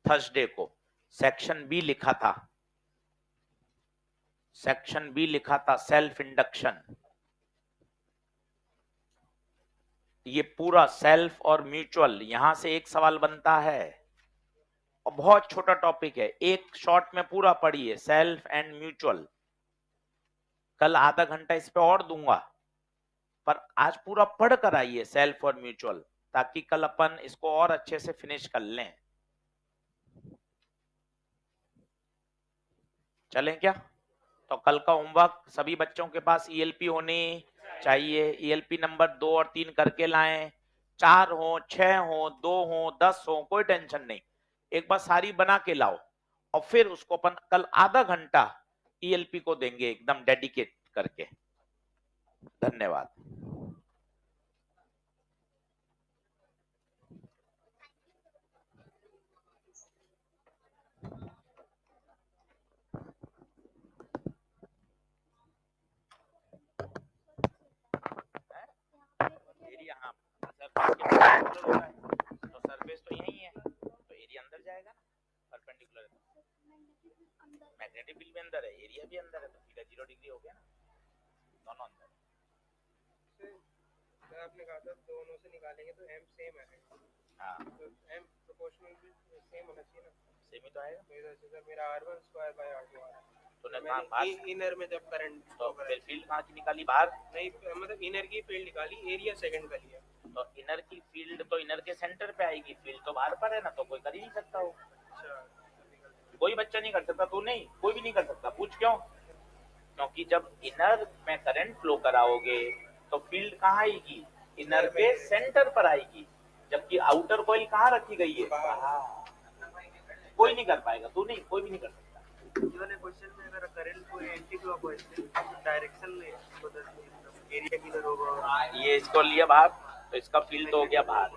थर्सडे को सेक्शन बी लिखा था, सेक्शन बी लिखा था सेल्फ इंडक्शन। ये पूरा सेल्फ और म्यूचुअल, यहां से एक सवाल बनता है और बहुत छोटा टॉपिक है, एक शॉर्ट में पूरा पढ़िए, सेल्फ एंड म्यूचुअल। कल आधा घंटा इस पे और दूंगा, पर आज पूरा पढ़ कर आइए सेल्फ और म्यूचुअल, ताकि कल अपन इसको और अच्छे से फिनिश कर लें। चलें क्या? तो कल का होमवर्क सभी बच्चों के पास ईएलपी होनी चाहिए, ईएलपी नंबर 2 और 3 करके लाएं, 4 हो 6 हो 2 हो 10 हो, कोई टेंशन नहीं, एक बार सारी बना के लाओ और फिर उसको अपन कल आधा घंटा ईएलपी को देंगे एकदम डेडिकेट करके। धन्यवाद। एरिया, हाँ, तो सरफेस तो यही है, तो एरिया अंदर जाएगा ना, परपेंडिकुलर मैग्नेटिक फील्ड भी अंदर है, एरिया भी अंदर है, तो थीटा 0 डिग्री हो गया ना, दोनों अंदर। आपने कहा था दोनों से निकालेंगे तो m सेम है, हाँ तो m प्रोपोर्शनल भी सेम होना चाहिए ना, सेम ही तो आएगा। तो इधर से सर मेरा r1 स्क्वायर बाय r2 आ रहा है, तो मैंने इनर में जब करंट तो फिर फील्ड कहाँ की निकाली, बाहर? नहीं, मतलब इनर की फील्ड निकाली, एरिया सेकंड का लिया। तो इनर की फील्ड तो इनर के सेंटर पे आएगी, फील्ड तो बाहर पर है ना, तो कोई कर ही नहीं सकता हो। अच्छा, कोई बच्चा नहीं कर सकता, तू नहीं, कोई भी नहीं कर सकता। पूछ क्यों? क्योंकि जब इनर में करंट फ्लो कराओगे तो फील्ड कहाँ आएगी, इनर के सेंटर पर आएगी, जबकि आउटर कॉइल कहाँ रखी गई है, कोई नहीं कर पाएगा, तू नहीं, कोई भी नहीं कर सकता। इवन क्वेश्चन में अगर करंट को एंटी क्लॉकवाइज डायरेक्शन में बदल एरिया किधर होगा, ये इसको लिया बाहर, तो इसका फील्ड तो हो गया बाहर,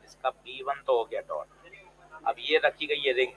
इसका P1 तो हो गया डॉट। अब ये रखी गई है रिंग,